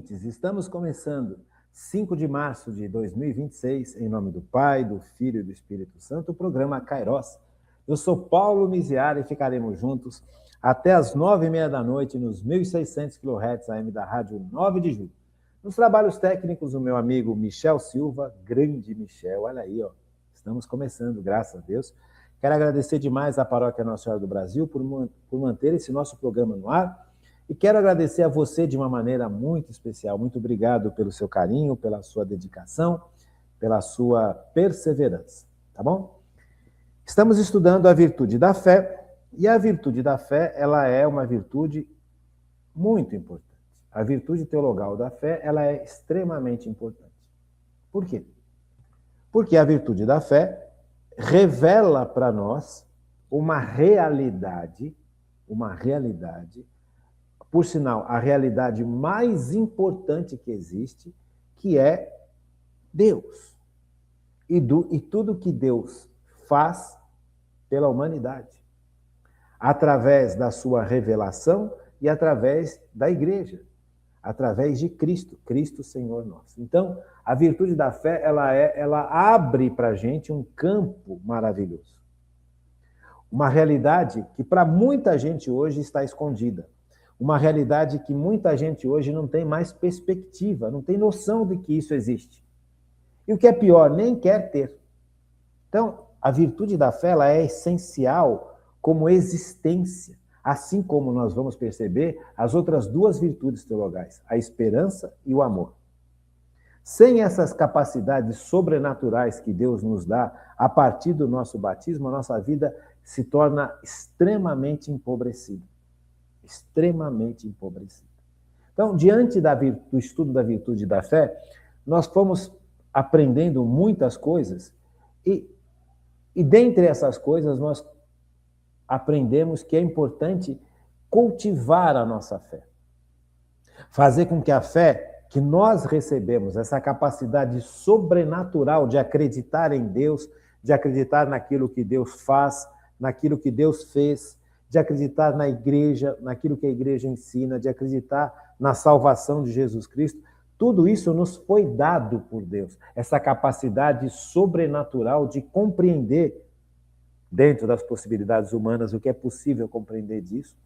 ouvintes, estamos começando 5 de março de 2026, em nome do Pai, do Filho e do Espírito Santo, o programa Kairos. Eu sou Paulo Miziara e ficaremos juntos até as 9h30 da noite nos 1.600 kHz AM da Rádio 9 de Julho. Nos trabalhos técnicos, o meu amigo Michel Silva, grande Michel, olha aí, ó, estamos começando, graças a Deus. Quero agradecer demais à Paróquia Nossa Senhora do Brasil por manter esse nosso programa no ar. E quero agradecer a você de uma maneira muito especial. Muito obrigado pelo seu carinho, pela sua dedicação, pela sua perseverança, tá bom? Estamos estudando a virtude da fé, e a virtude da fé, ela é uma virtude muito importante. A virtude teologal da fé, ela é extremamente importante. Por quê? Porque a virtude da fé revela para nós uma realidade, por sinal, a realidade mais importante que existe, que é Deus. E tudo que Deus faz pela humanidade, através da sua revelação e através da igreja, através de Cristo, Cristo Senhor nosso. Então, a virtude da fé, ela abre para a gente um campo maravilhoso. Uma realidade que para muita gente hoje está escondida. Uma realidade que muita gente hoje não tem mais perspectiva, não tem noção de que isso existe. E o que é pior, nem quer ter. Então, a virtude da fé ela é essencial como existência, assim como nós vamos perceber as outras duas virtudes teologais, a esperança e o amor. Sem essas capacidades sobrenaturais que Deus nos dá a partir do nosso batismo, a nossa vida se torna extremamente empobrecida. Extremamente empobrecida. Então, diante do estudo da virtude da fé, nós fomos aprendendo muitas coisas e dentre essas coisas nós aprendemos que é importante cultivar a nossa fé. Fazer com que a fé que nós recebemos, essa capacidade sobrenatural de acreditar em Deus, de acreditar naquilo que Deus faz, naquilo que Deus fez, de acreditar na igreja, naquilo que a igreja ensina, de acreditar na salvação de Jesus Cristo, tudo isso nos foi dado por Deus. Essa capacidade sobrenatural de compreender, dentro das possibilidades humanas, o que é possível compreender disso.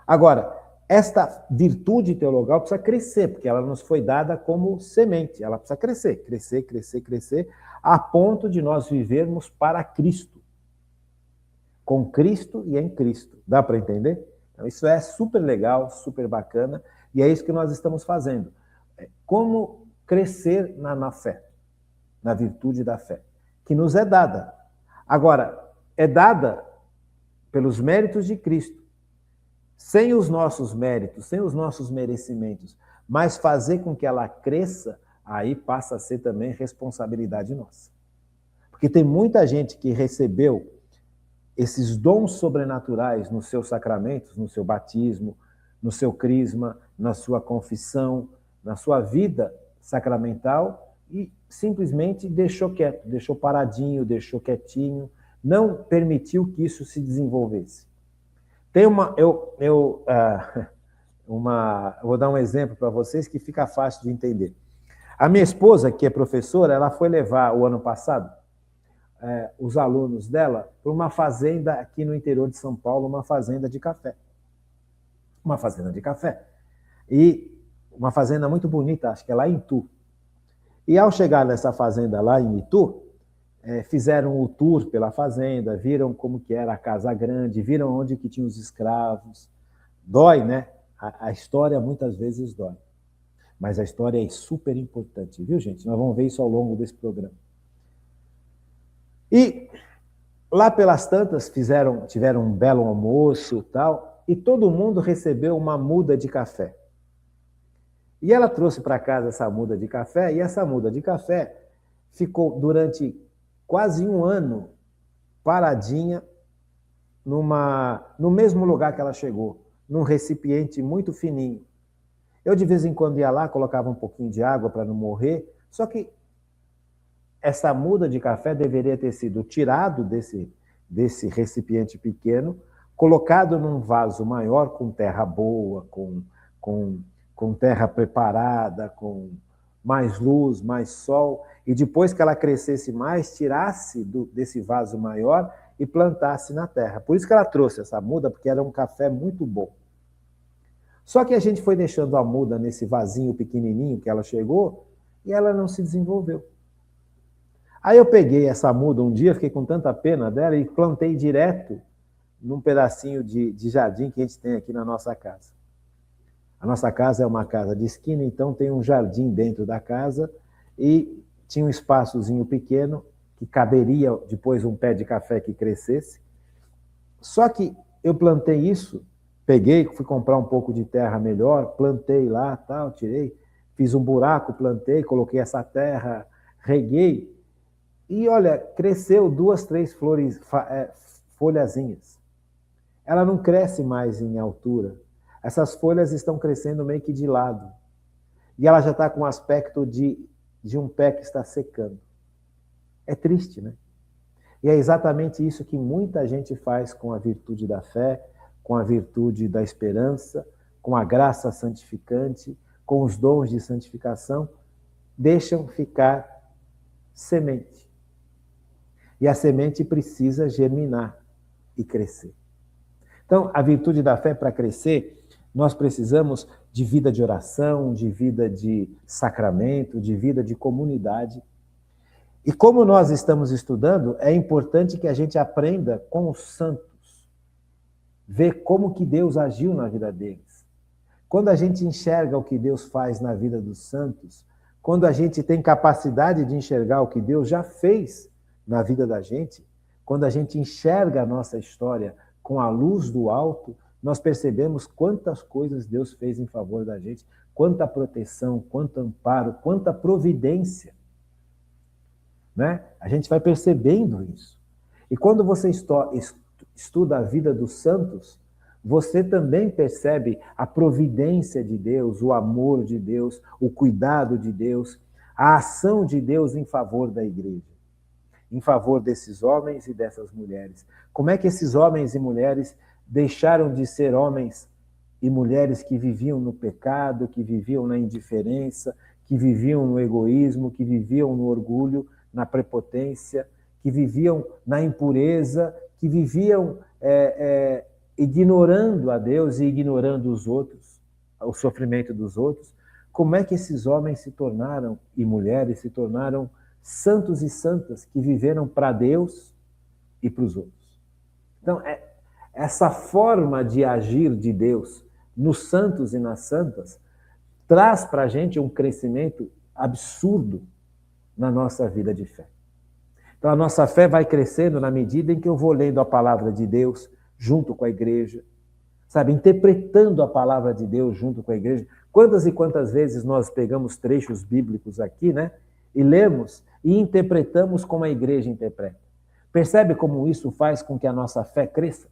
Agora, esta virtude teologal precisa crescer, porque ela nos foi dada como semente. Ela precisa crescer, a ponto de nós vivermos para Cristo. Com Cristo e em Cristo. Dá para entender? Então, isso é super legal, super bacana, e é isso que nós estamos fazendo. Como crescer na fé, na virtude da fé, que nos é dada. Agora, é dada pelos méritos de Cristo, sem os nossos méritos, sem os nossos merecimentos, mas fazer com que ela cresça, aí passa a ser também responsabilidade nossa. Porque tem muita gente que recebeu esses dons sobrenaturais nos seus sacramentos, no seu batismo, no seu crisma, na sua confissão, na sua vida sacramental e simplesmente deixou quieto, deixou paradinho, deixou quietinho, não permitiu que isso se desenvolvesse. Tem eu vou dar um exemplo para vocês que fica fácil de entender. A minha esposa, que é professora, ela foi levar o ano passado os alunos dela para uma fazenda aqui no interior de São Paulo, uma fazenda de café. Uma fazenda de café. E uma fazenda muito bonita, acho que é lá em Itu. E ao chegar nessa fazenda lá em Itu, fizeram o tour pela fazenda, viram como que era a casa grande, viram onde que tinha os escravos. Dói, né? A história muitas vezes dói. Mas a história é super importante, viu, gente? Nós vamos ver isso ao longo desse programa. E lá pelas tantas tiveram um belo almoço tal, e todo mundo recebeu uma muda de café. E ela trouxe para casa essa muda de café, e essa muda de café ficou durante quase um ano paradinha no mesmo lugar que ela chegou, num recipiente muito fininho. Eu de vez em quando ia lá, colocava um pouquinho de água para não morrer, só que essa muda de café deveria ter sido tirado desse recipiente pequeno, colocado num vaso maior, com terra boa, com com terra preparada, com mais luz, mais sol, e depois que ela crescesse mais, tirasse desse vaso maior e plantasse na terra. Por isso que ela trouxe essa muda, porque era um café muito bom. Só que a gente foi deixando a muda nesse vasinho pequenininho que ela chegou e ela não se desenvolveu. Aí eu peguei essa muda um dia, fiquei com tanta pena dela e plantei direto num pedacinho de jardim que a gente tem aqui na nossa casa. A nossa casa é uma casa de esquina, então tem um jardim dentro da casa e tinha um espaçozinho pequeno que caberia depois um pé de café que crescesse. Só que eu plantei isso, peguei, fui comprar um pouco de terra melhor, plantei lá, tal, tirei, fiz um buraco, plantei, coloquei essa terra, reguei e olha, cresceu 2, 3 flores, folhazinhas. Ela não cresce mais em altura. Essas folhas estão crescendo meio que de lado. E ela já está com o aspecto de um pé que está secando. É triste, né? E é exatamente isso que muita gente faz com a virtude da fé, com a virtude da esperança, com a graça santificante, com os dons de santificação, deixam ficar semente. E a semente precisa germinar e crescer. Então, a virtude da fé, para crescer, nós precisamos de vida de oração, de vida de sacramento, de vida de comunidade. E como nós estamos estudando, é importante que a gente aprenda com os santos, ver como que Deus agiu na vida deles. Quando a gente enxerga o que Deus faz na vida dos santos, quando a gente tem capacidade de enxergar o que Deus já fez na vida da gente, quando a gente enxerga a nossa história com a luz do alto, nós percebemos quantas coisas Deus fez em favor da gente, quanta proteção, quanto amparo, quanta providência. Né? A gente vai percebendo isso. E quando você estuda a vida dos santos, você também percebe a providência de Deus, o amor de Deus, o cuidado de Deus, a ação de Deus em favor da igreja, em favor desses homens e dessas mulheres. Como é que esses homens e mulheres deixaram de ser homens e mulheres que viviam no pecado, que viviam na indiferença, que viviam no egoísmo, que viviam no orgulho, na prepotência, que viviam na impureza, que viviam ignorando a Deus e ignorando os outros, o sofrimento dos outros. Como é que esses homens se tornaram, e mulheres se tornaram, santos e santas que viveram para Deus e para os outros? Então, essa forma de agir de Deus nos santos e nas santas traz para a gente um crescimento absurdo na nossa vida de fé. Então, a nossa fé vai crescendo na medida em que eu vou lendo a palavra de Deus junto com a igreja, sabe, interpretando a palavra de Deus junto com a igreja. Quantas e quantas vezes nós pegamos trechos bíblicos aqui, né, e lemos e interpretamos como a igreja interpreta. Percebe como isso faz com que a nossa fé cresça?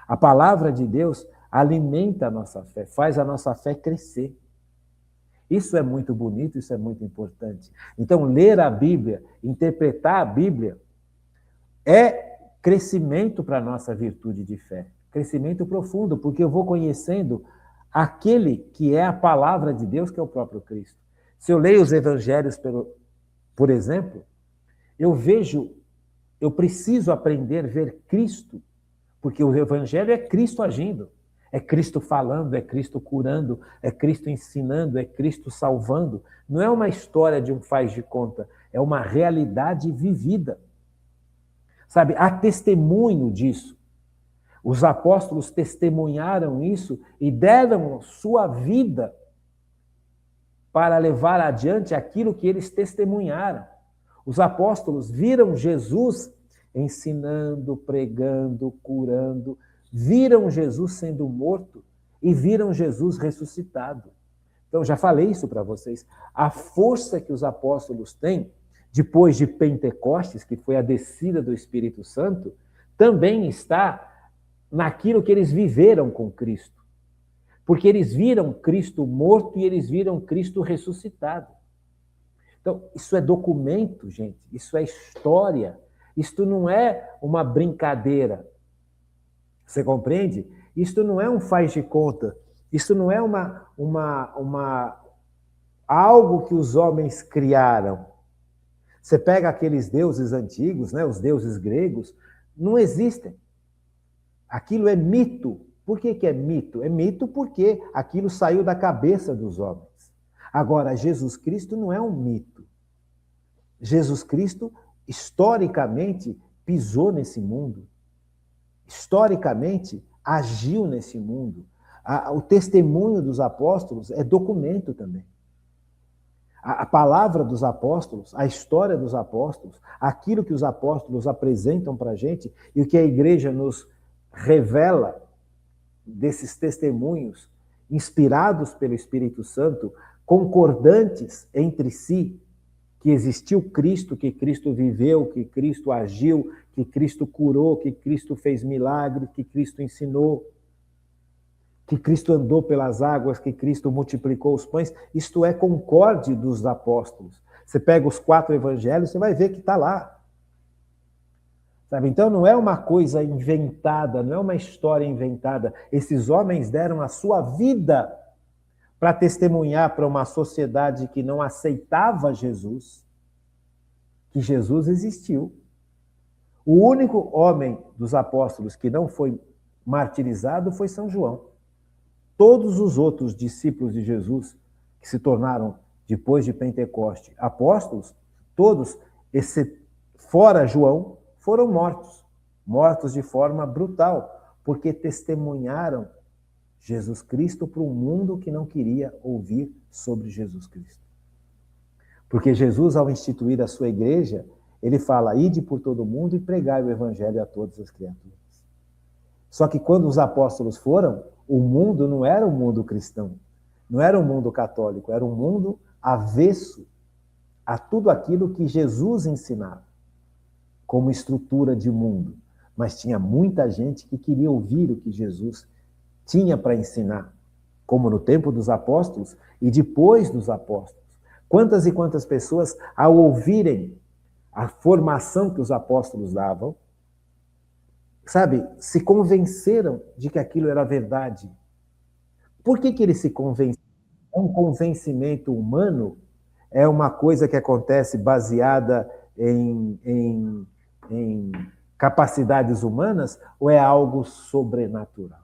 A palavra de Deus alimenta a nossa fé, faz a nossa fé crescer. Isso é muito bonito, isso é muito importante. Então, ler a Bíblia, interpretar a Bíblia, é crescimento para a nossa virtude de fé. Crescimento profundo, porque eu vou conhecendo aquele que é a palavra de Deus, que é o próprio Cristo. Se eu leio os evangelhos, por exemplo, eu preciso aprender a ver Cristo, porque o evangelho é Cristo agindo. É Cristo falando, é Cristo curando, é Cristo ensinando, é Cristo salvando. Não é uma história de um faz de conta, é uma realidade vivida. Sabe, há testemunho disso. Os apóstolos testemunharam isso e deram sua vida para levar adiante aquilo que eles testemunharam. Os apóstolos viram Jesus ensinando, pregando, curando, viram Jesus sendo morto e viram Jesus ressuscitado. Então, já falei isso para vocês. A força que os apóstolos têm, depois de Pentecostes, que foi a descida do Espírito Santo, também está naquilo que eles viveram com Cristo. Porque eles viram Cristo morto e eles viram Cristo ressuscitado. Então, isso é documento, gente. Isso é história. Isto não é uma brincadeira. Você compreende? Isto não é um faz de conta Isso não é algo que os homens criaram. Você pega aqueles deuses antigos, né, os deuses gregos, não existem. Aquilo é mito. Por que é mito? É mito porque aquilo saiu da cabeça dos homens. Agora, Jesus Cristo não é um mito. Jesus Cristo, historicamente, pisou nesse mundo. Historicamente, agiu nesse mundo. O testemunho dos apóstolos é documento também. A palavra dos apóstolos, a história dos apóstolos, aquilo que os apóstolos apresentam para a gente e o que a igreja nos revela desses testemunhos inspirados pelo Espírito Santo, concordantes entre si, que existiu Cristo, que Cristo viveu, que Cristo agiu, que Cristo curou, que Cristo fez milagre, que Cristo ensinou, que Cristo andou pelas águas, que Cristo multiplicou os pães. Isto é concorde dos apóstolos. Você pega os 4 evangelhos, você vai ver que está lá. Sabe? Então não é uma coisa inventada, não é uma história inventada. Esses homens deram a sua vida para testemunhar para uma sociedade que não aceitava Jesus, que Jesus existiu. O único homem dos apóstolos que não foi martirizado foi São João. Todos os outros discípulos de Jesus, que se tornaram, depois de Pentecoste, apóstolos, todos, fora João, foram mortos de forma brutal, porque testemunharam Jesus Cristo para um mundo que não queria ouvir sobre Jesus Cristo. Porque Jesus, ao instituir a sua igreja, ele fala, ide por todo mundo e pregai o evangelho a todas as criaturas. Só que quando os apóstolos foram, o mundo não era um mundo cristão, não era um mundo católico, era um mundo avesso a tudo aquilo que Jesus ensinava, como estrutura de mundo. Mas tinha muita gente que queria ouvir o que Jesus tinha para ensinar, como no tempo dos apóstolos e depois dos apóstolos. Quantas e quantas pessoas, ao ouvirem a formação que os apóstolos davam, sabe, se convenceram de que aquilo era verdade. Por que eles se convenceram? É um convencimento humano? É uma coisa que acontece baseada em capacidades humanas? Ou é algo sobrenatural?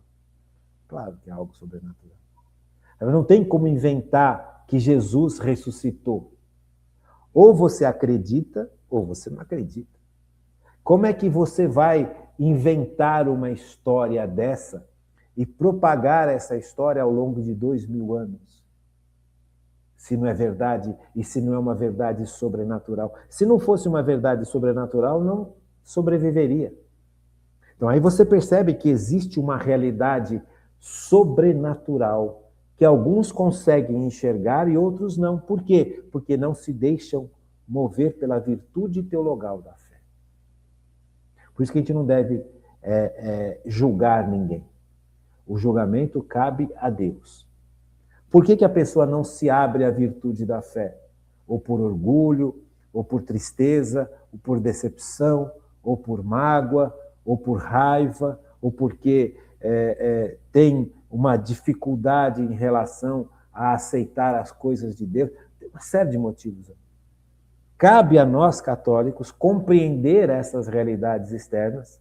Claro que é algo sobrenatural. Não tem como inventar que Jesus ressuscitou. Ou você acredita, ou você não acredita. Como é que você vai inventar uma história dessa e propagar essa história ao longo de 2000 anos? Se não é verdade e se não é uma verdade sobrenatural. Se não fosse uma verdade sobrenatural, não sobreviveria. Então aí você percebe que existe uma realidade sobrenatural que alguns conseguem enxergar e outros não. Por quê? Porque não se deixam mover pela virtude teologal da fé. Por isso que a gente não deve julgar ninguém. O julgamento cabe a Deus. Por que a pessoa não se abre à virtude da fé? Ou por orgulho, ou por tristeza, ou por decepção, ou por mágoa, ou por raiva, ou porque tem uma dificuldade em relação a aceitar as coisas de Deus. Tem uma série de motivos. Cabe a nós, católicos, compreender essas realidades externas,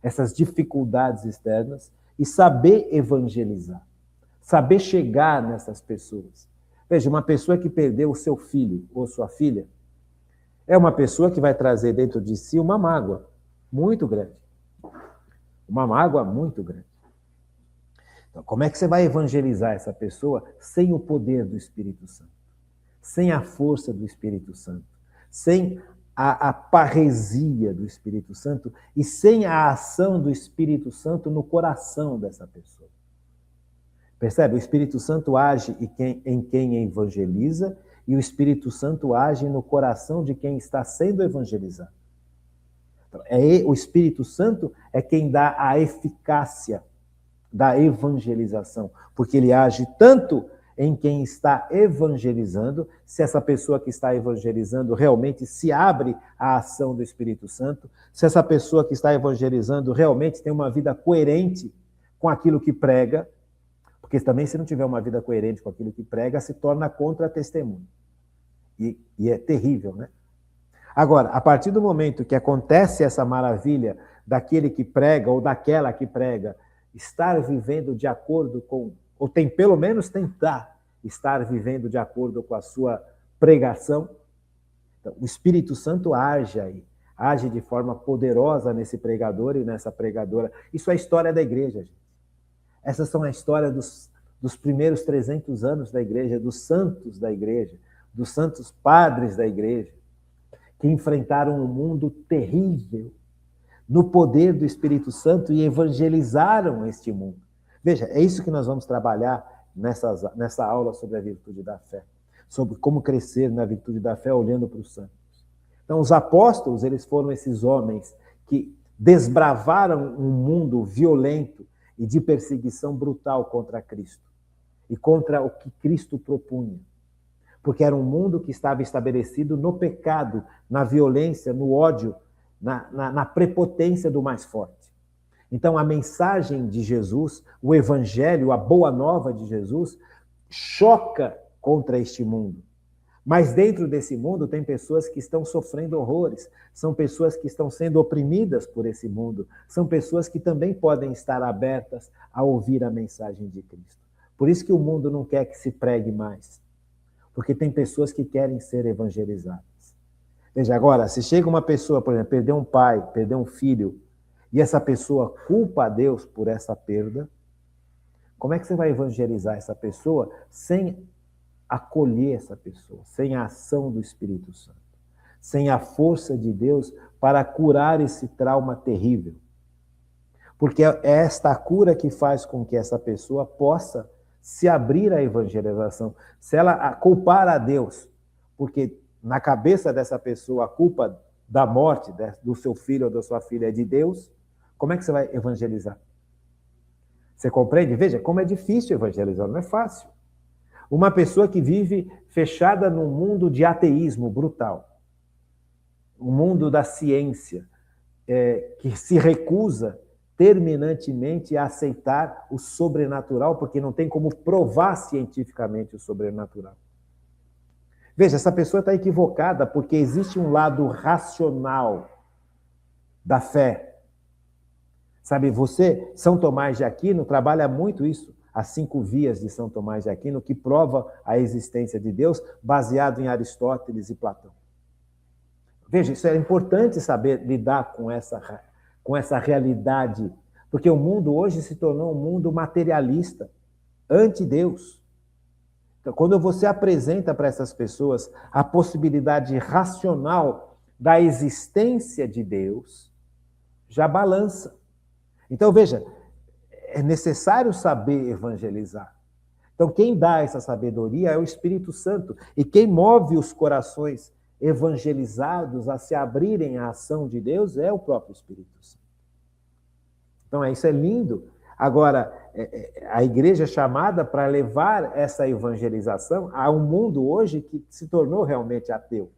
essas dificuldades externas, e saber evangelizar, saber chegar nessas pessoas. Veja, uma pessoa que perdeu o seu filho ou sua filha é uma pessoa que vai trazer dentro de si uma mágoa muito grande. Uma mágoa muito grande. Então, como é que você vai evangelizar essa pessoa sem o poder do Espírito Santo? Sem a força do Espírito Santo? Sem a parresia do Espírito Santo e sem a ação do Espírito Santo no coração dessa pessoa. Percebe? O Espírito Santo age em quem evangeliza e o Espírito Santo age no coração de quem está sendo evangelizado. Então, o Espírito Santo é quem dá a eficácia da evangelização, porque ele age tanto em quem está evangelizando, se essa pessoa que está evangelizando realmente se abre à ação do Espírito Santo, se essa pessoa que está evangelizando realmente tem uma vida coerente com aquilo que prega, Porque também, se não tiver uma vida coerente com aquilo que prega, se torna contra-testemunho. E é terrível, né? Agora, a partir do momento que acontece essa maravilha daquele que prega ou daquela que prega estar vivendo de acordo com, ou tem pelo menos tentar estar vivendo de acordo com a sua pregação, então, o Espírito Santo age aí, age de forma poderosa nesse pregador e nessa pregadora. Isso é a história da igreja, gente. Essas são a história dos primeiros 300 anos da igreja, dos santos da igreja, dos santos padres da igreja, que enfrentaram um mundo terrível no poder do Espírito Santo e evangelizaram este mundo. Veja, é isso que nós vamos trabalhar nessa aula sobre a virtude da fé, sobre como crescer na virtude da fé olhando para os santos. Então, os apóstolos, eles foram esses homens que desbravaram um mundo violento e de perseguição brutal contra Cristo e contra o que Cristo propunha. Porque era um mundo que estava estabelecido no pecado, na violência, no ódio, na prepotência do mais forte. Então, a mensagem de Jesus, o evangelho, a boa nova de Jesus, choca contra este mundo. Mas dentro desse mundo tem pessoas que estão sofrendo horrores, são pessoas que estão sendo oprimidas por esse mundo, são pessoas que também podem estar abertas a ouvir a mensagem de Cristo. Por isso que o mundo não quer que se pregue mais, porque tem pessoas que querem ser evangelizadas. Veja, agora, se chega uma pessoa, por exemplo, perdeu um pai, perdeu um filho, e essa pessoa culpa a Deus por essa perda, como é que você vai evangelizar essa pessoa sem acolher essa pessoa, sem a ação do Espírito Santo, sem a força de Deus para curar esse trauma terrível? Porque é esta cura que faz com que essa pessoa possa se abrir à evangelização. Se ela culpar a Deus, porque na cabeça dessa pessoa a culpa da morte do seu filho ou da sua filha é de Deus, como é que você vai evangelizar? Você compreende? Veja, como é difícil evangelizar, não é fácil. Uma pessoa que vive fechada num mundo de ateísmo brutal, um mundo da ciência, que se recusa terminantemente a aceitar o sobrenatural, porque não tem como provar cientificamente o sobrenatural. Veja, essa pessoa está equivocada, porque existe um lado racional da fé. Sabe, São Tomás de Aquino, trabalha muito isso, as 5 vias de São Tomás de Aquino, que prova a existência de Deus, baseado em Aristóteles e Platão. Veja, isso é importante saber lidar com essa realidade, porque o mundo hoje se tornou um mundo materialista, anti-Deus. Então, quando você apresenta para essas pessoas a possibilidade racional da existência de Deus, já balança. Então, veja, é necessário saber evangelizar. Então, quem dá essa sabedoria é o Espírito Santo. E quem move os corações evangelizados a se abrirem à ação de Deus é o próprio Espírito Santo. Então, isso é lindo. Agora, a igreja é chamada para levar essa evangelização a um mundo hoje que se tornou realmente ateu.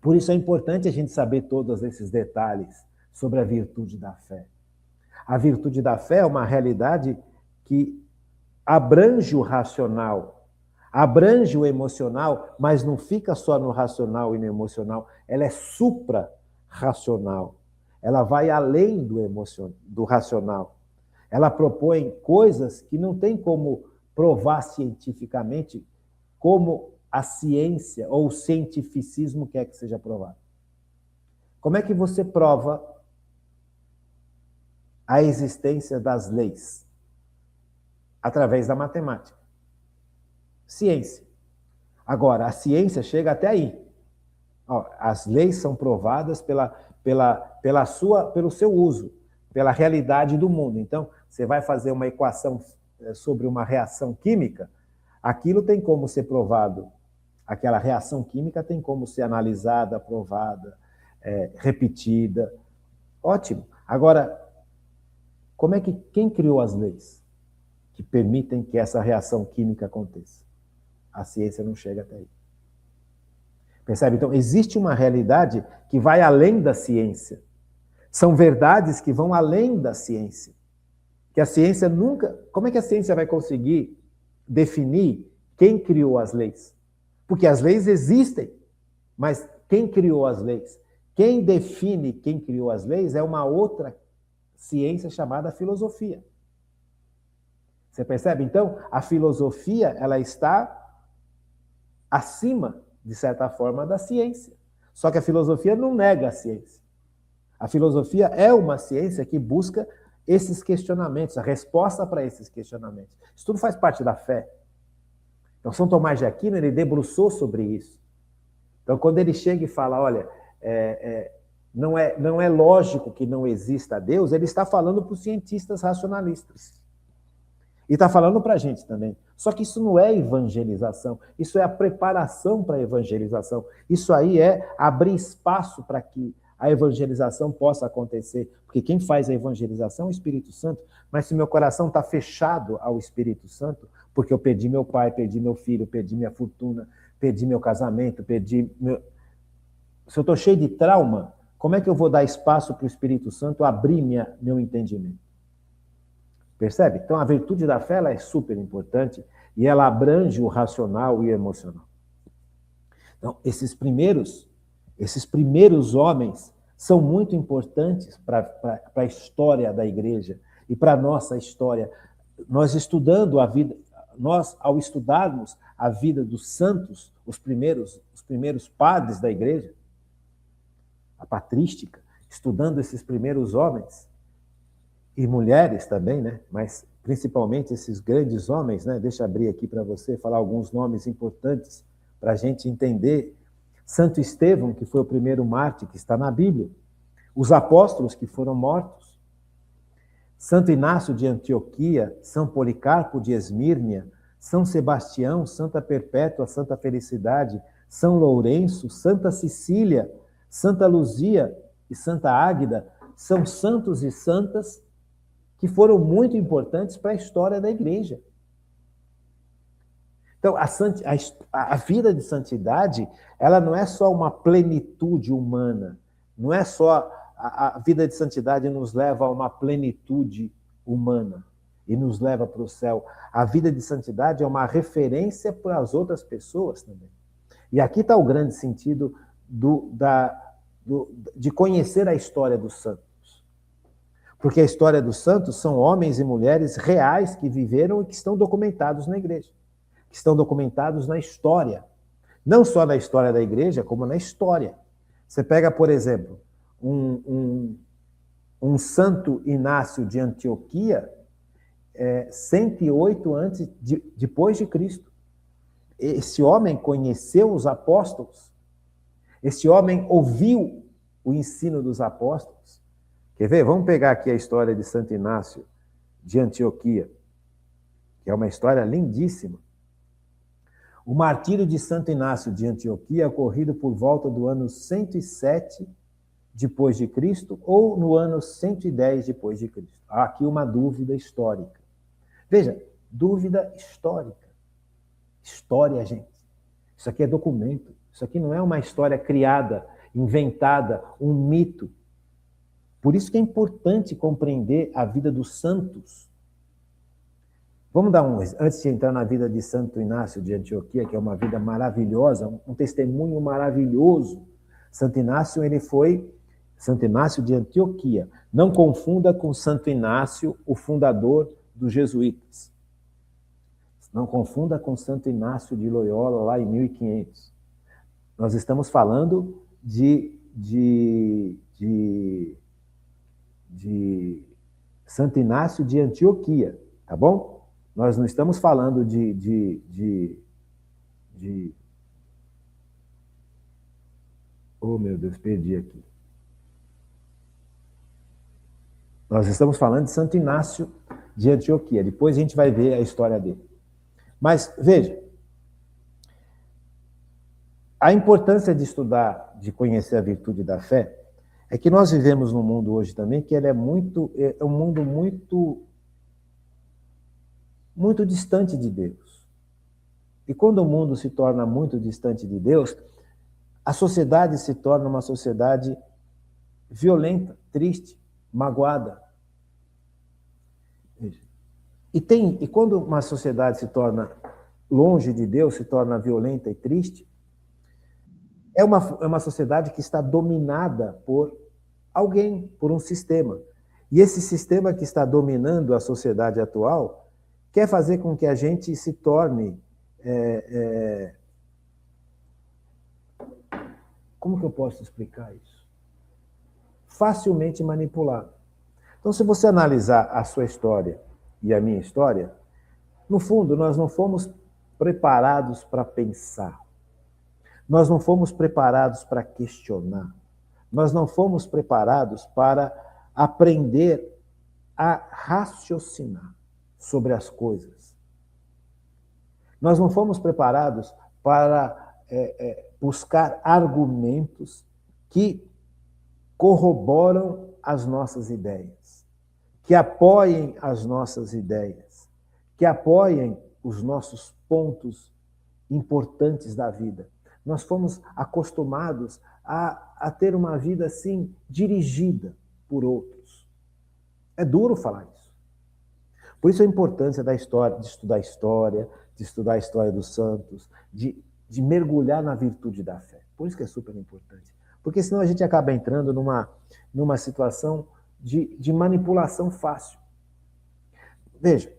Por isso é importante a gente saber todos esses detalhes sobre a virtude da fé. A virtude da fé é uma realidade que abrange o racional, abrange o emocional, mas não fica só no racional e no emocional, ela é supra-racional. Ela vai além do racional. Ela propõe coisas que não tem como provar cientificamente, como a ciência ou o cientificismo quer que seja provado. Como é que você prova a existência das leis? Através da matemática. Ciência. Agora, a ciência chega até aí. As leis são provadas pelo seu uso, pela realidade do mundo. Então, você vai fazer uma equação sobre uma reação química, aquilo tem como ser provado. Aquela reação química tem como ser analisada, provada, repetida. Ótimo. Agora, quem criou as leis que permitem que essa reação química aconteça? A ciência não chega até aí. Percebe? Então, existe uma realidade que vai além da ciência. São verdades que vão além da ciência. que a ciência nunca... Como é que a ciência vai conseguir definir quem criou as leis? Porque as leis existem, mas quem criou as leis? Quem define quem criou as leis é uma outra ciência chamada filosofia. Você percebe? Então, a filosofia, ela está acima, de certa forma, da ciência. Só que a filosofia não nega a ciência. A filosofia é uma ciência que busca esses questionamentos, a resposta para esses questionamentos. Isso tudo faz parte da fé. Então, São Tomás de Aquino, ele debruçou sobre isso. Então, quando ele chega e fala, olha, não é lógico que não exista Deus, ele está falando para os cientistas racionalistas. E está falando para a gente também. Só que isso não é evangelização, isso é a preparação para a evangelização. Isso aí é abrir espaço para que a evangelização possa acontecer. Porque quem faz a evangelização é o Espírito Santo. Mas se meu coração está fechado ao Espírito Santo, porque eu perdi meu pai, perdi meu filho, perdi minha fortuna, perdi meu casamento, Se eu estou cheio de trauma, como é que eu vou dar espaço para o Espírito Santo abrir meu entendimento? Percebe? Então, a virtude da fé ela é super importante e ela abrange o racional e o emocional. Então, esses primeiros homens são muito importantes para a história da igreja e para a nossa história. Nós, ao estudarmos a vida dos santos, os primeiros padres da igreja, a patrística, estudando esses primeiros homens, e mulheres também, né? Mas principalmente esses grandes homens, né? Deixa eu abrir aqui para você, falar alguns nomes importantes para a gente entender. Santo Estevão, que foi o primeiro mártir que está na Bíblia. Os apóstolos que foram mortos. Santo Inácio de Antioquia, São Policarpo de Esmírnia, São Sebastião, Santa Perpétua, Santa Felicidade, São Lourenço, Santa Cecília, Santa Luzia e Santa Águida, são santos e santas que foram muito importantes para a história da igreja. Então, a vida de santidade, ela não é só uma plenitude humana, não é só a vida de santidade nos leva a uma plenitude humana e nos leva para o céu. A vida de santidade é uma referência para as outras pessoas também. E aqui está o grande sentido de conhecer a história dos santos. Porque a história dos santos são homens e mulheres reais que viveram e que estão documentados na igreja, que estão documentados na história. Não só na história da igreja, como na história. Você pega, por exemplo, um Santo Inácio de Antioquia, 108 depois de Cristo. Esse homem conheceu os apóstolos, esse homem ouviu o ensino dos apóstolos. Quer ver? Vamos pegar aqui a história de Santo Inácio de Antioquia, que é uma história lindíssima. O martírio de Santo Inácio de Antioquia, ocorrido por volta do ano 107 depois de Cristo ou no ano 110 depois de Cristo. Há aqui uma dúvida histórica. Veja, dúvida histórica. História, gente. Isso aqui é documento. Isso aqui não é uma história criada, inventada, um mito. Por isso que é importante compreender a vida dos santos. Vamos dar antes de entrar na vida de Santo Inácio de Antioquia, que é uma vida maravilhosa, um testemunho maravilhoso. Santo Inácio de Antioquia. Não confunda com Santo Inácio, o fundador dos jesuítas. Não confunda com Santo Inácio de Loyola, lá em 1500. Nós estamos falando de Santo Inácio de Antioquia, tá bom? Nós não estamos falando Oh, meu Deus, perdi aqui. Nós estamos falando de Santo Inácio de Antioquia. Depois a gente vai ver a história dele. Mas, veja, a importância de estudar, de conhecer a virtude da fé, é que nós vivemos num mundo hoje também que ele é um mundo muito distante de Deus. E quando o mundo se torna muito distante de Deus, a sociedade se torna uma sociedade violenta, triste, magoada. E quando uma sociedade se torna longe de Deus, se torna violenta e triste, é uma sociedade que está dominada por alguém, por um sistema. E esse sistema que está dominando a sociedade atual quer fazer com que a gente se torne... Como que eu posso explicar isso? Facilmente manipulado. Então, se você analisar a sua história e a minha história, no fundo, nós não fomos preparados para pensar. Nós não fomos preparados para questionar. Nós não fomos preparados para aprender a raciocinar sobre as coisas. Nós não fomos preparados para buscar argumentos que corroboram as nossas ideias, que apoiem as nossas ideias, que apoiem os nossos pontos importantes da vida. Nós fomos acostumados a ter uma vida assim, dirigida por outros. É duro falar isso. Por isso a importância da história, de estudar a história dos santos, de mergulhar na virtude da fé. Por isso que é super importante. Porque senão a gente acaba entrando numa situação de manipulação fácil. Veja,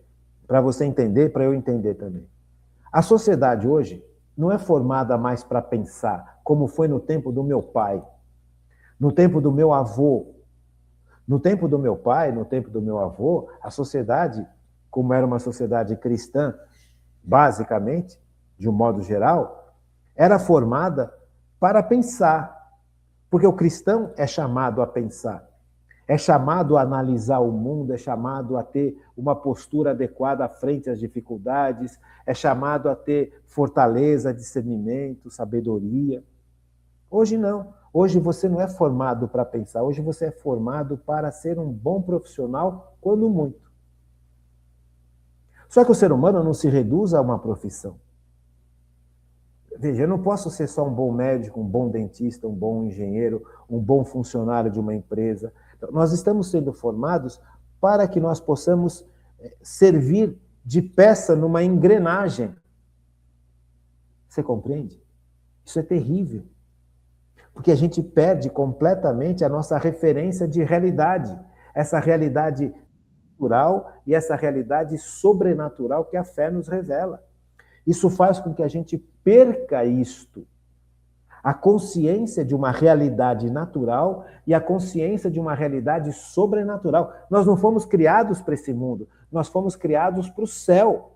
para você entender, para eu entender também. A sociedade hoje não é formada mais para pensar, como foi no tempo do meu pai, no tempo do meu avô. No tempo do meu pai, no tempo do meu avô, a sociedade, como era uma sociedade cristã, basicamente, de um modo geral, era formada para pensar. Porque o cristão é chamado a pensar, é chamado a analisar o mundo, é chamado a ter uma postura adequada frente às dificuldades, é chamado a ter fortaleza, discernimento, sabedoria. Hoje não. Hoje você não é formado para pensar, hoje você é formado para ser um bom profissional, quando muito. Só que o ser humano não se reduz a uma profissão. Veja, eu não posso ser só um bom médico, um bom dentista, um bom engenheiro, um bom funcionário de uma empresa. Nós estamos sendo formados para que nós possamos servir de peça numa engrenagem. Você compreende? Isso é terrível. Porque a gente perde completamente a nossa referência de realidade. Essa realidade natural e essa realidade sobrenatural que a fé nos revela. Isso faz com que a gente perca isto. A consciência de uma realidade natural e a consciência de uma realidade sobrenatural. Nós não fomos criados para esse mundo, nós fomos criados para o céu.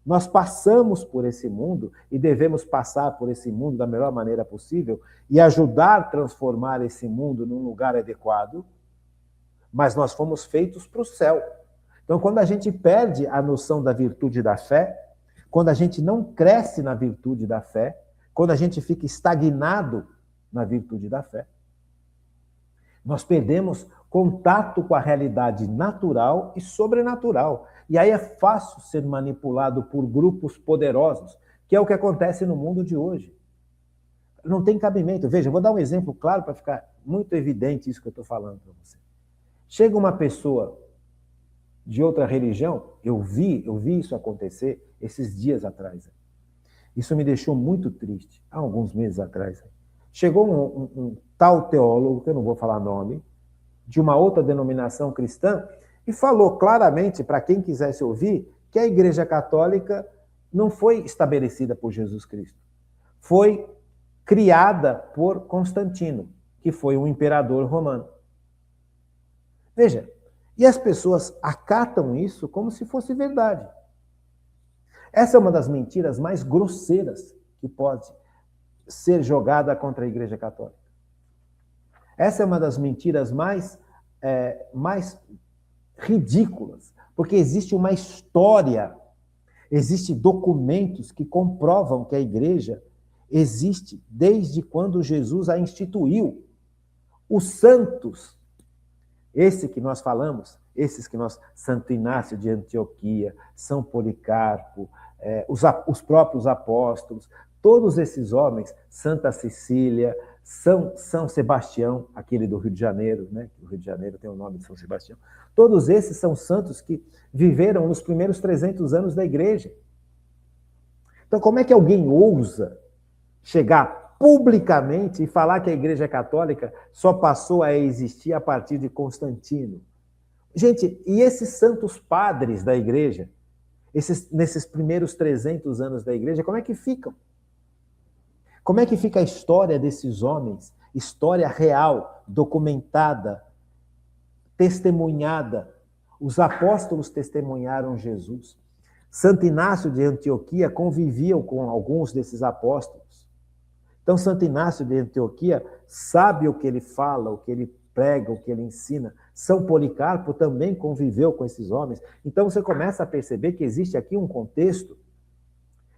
Nós passamos por esse mundo e devemos passar por esse mundo da melhor maneira possível e ajudar a transformar esse mundo num lugar adequado, mas nós fomos feitos para o céu. Então, quando a gente perde a noção da virtude da fé, quando a gente não cresce na virtude da fé, quando a gente fica estagnado na virtude da fé, nós perdemos contato com a realidade natural e sobrenatural. E aí é fácil ser manipulado por grupos poderosos, que é o que acontece no mundo de hoje. Não tem cabimento. Veja, eu vou dar um exemplo claro para ficar muito evidente isso que eu estou falando para você. Chega uma pessoa de outra religião, eu vi isso acontecer esses dias atrás. Isso me deixou muito triste, há alguns meses atrás. Chegou um tal teólogo, que eu não vou falar nome, de uma outra denominação cristã, e falou claramente, para quem quisesse ouvir, que a Igreja Católica não foi estabelecida por Jesus Cristo. Foi criada por Constantino, que foi um imperador romano. Veja, e as pessoas acatam isso como se fosse verdade. Essa é uma das mentiras mais grosseiras que pode ser jogada contra a Igreja Católica. Essa é uma das mentiras mais ridículas, porque existe uma história, existem documentos que comprovam que a Igreja existe desde quando Jesus a instituiu. Os santos, esse que nós falamos, Santo Inácio de Antioquia, São Policarpo, os próprios apóstolos, todos esses homens, Santa Cecília, São Sebastião, aquele do Rio de Janeiro, né? O Rio de Janeiro tem o nome de São Sebastião. Todos esses são santos que viveram nos primeiros 300 anos da igreja. Então, como é que alguém ousa chegar publicamente e falar que a Igreja Católica só passou a existir a partir de Constantino? Gente, e esses santos padres da igreja, nesses primeiros 300 anos da igreja, como é que ficam? Como é que fica a história desses homens? História real, documentada, testemunhada. Os apóstolos testemunharam Jesus. Santo Inácio de Antioquia convivia com alguns desses apóstolos. Então, Santo Inácio de Antioquia sabe o que ele fala, o que ele prega, o que ele ensina. São Policarpo também conviveu com esses homens. Então, você começa a perceber que existe aqui um contexto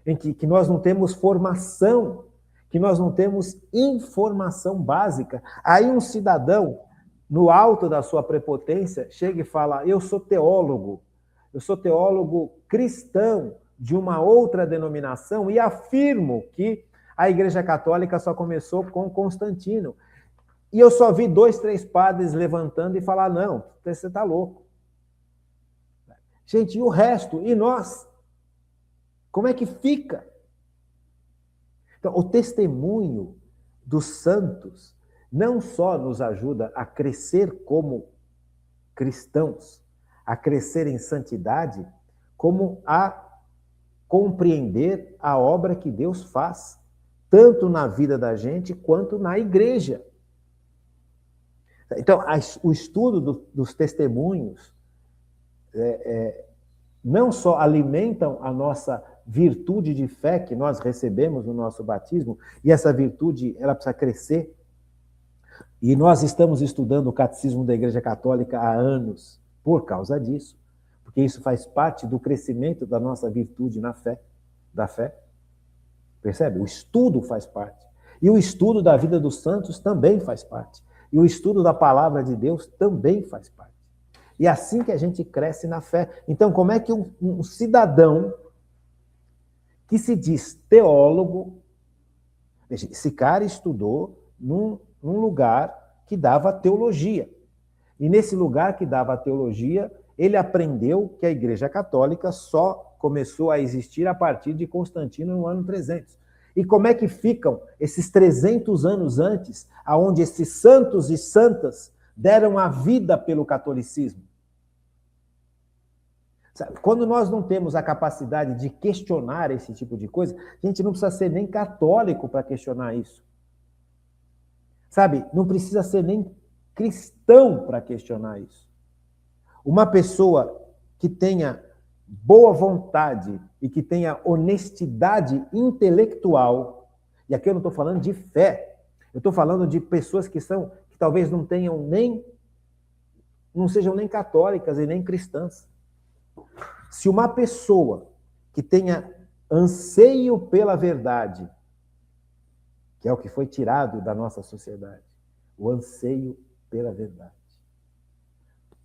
em que nós não temos formação, que nós não temos informação básica. Aí um cidadão, no alto da sua prepotência, chega e fala: eu sou teólogo cristão de uma outra denominação e afirmo que a Igreja Católica só começou com Constantino. E eu só vi 2, 3 padres levantando e falar: não, você está louco. Gente, e o resto? E nós? Como é que fica? Então, o testemunho dos santos não só nos ajuda a crescer como cristãos, a crescer em santidade, como a compreender a obra que Deus faz, tanto na vida da gente quanto na igreja. Então, o estudo dos testemunhos não só alimentam a nossa virtude de fé que nós recebemos no nosso batismo, e essa virtude ela precisa crescer. E nós estamos estudando o Catecismo da Igreja Católica há anos por causa disso, porque isso faz parte do crescimento da nossa virtude na fé, da fé. Percebe? O estudo faz parte. E o estudo da vida dos santos também faz parte. E o estudo da palavra de Deus também faz parte. E é assim que a gente cresce na fé. Então, como é que um cidadão que se diz teólogo, esse cara estudou num lugar que dava teologia. E nesse lugar que dava teologia, ele aprendeu que a Igreja Católica só começou a existir a partir de Constantino no ano 300. E como é que ficam esses 300 anos antes, aonde esses santos e santas deram a vida pelo catolicismo? Quando nós não temos a capacidade de questionar esse tipo de coisa, a gente não precisa ser nem católico para questionar isso. Sabe? Não precisa ser nem cristão para questionar isso. Uma pessoa que tenha boa vontade e que tenha honestidade intelectual, e aqui eu não estou falando de fé, eu estou falando de pessoas que talvez não sejam nem católicas e nem cristãs. Se uma pessoa que tenha anseio pela verdade, que é o que foi tirado da nossa sociedade, o anseio pela verdade.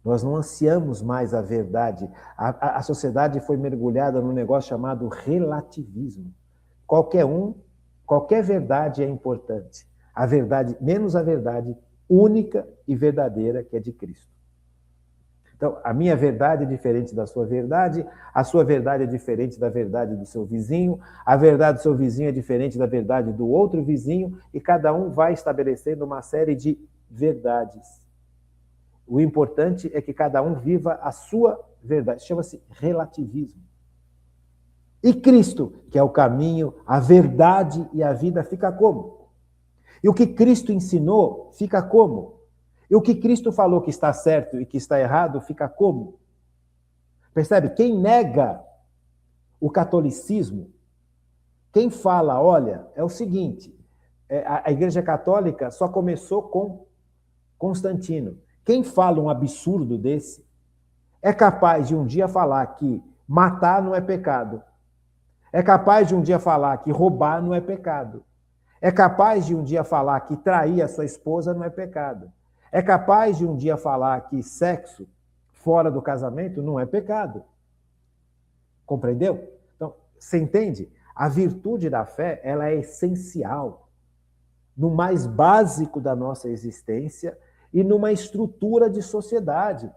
Nós não ansiamos mais a verdade. A sociedade foi mergulhada num negócio chamado relativismo. Qualquer verdade é importante. A verdade, menos a verdade única e verdadeira que é de Cristo. Então, a minha verdade é diferente da sua verdade, a sua verdade é diferente da verdade do seu vizinho, a verdade do seu vizinho é diferente da verdade do outro vizinho, e cada um vai estabelecendo uma série de verdades. O importante é que cada um viva a sua verdade. Chama-se relativismo. E Cristo, que é o caminho, a verdade e a vida, fica como? E o que Cristo ensinou, fica como? E o que Cristo falou que está certo e que está errado, fica como? Percebe? Quem nega o catolicismo, quem fala, olha, é o seguinte, a Igreja Católica só começou com Constantino. Quem fala um absurdo desse é capaz de um dia falar que matar não é pecado. É capaz de um dia falar que roubar não é pecado. É capaz de um dia falar que trair a sua esposa não é pecado. É capaz de um dia falar que sexo fora do casamento não é pecado. Compreendeu? Então, você entende? A virtude da fé, ela é essencial. no mais básico da nossa existência e numa estrutura de sociedade.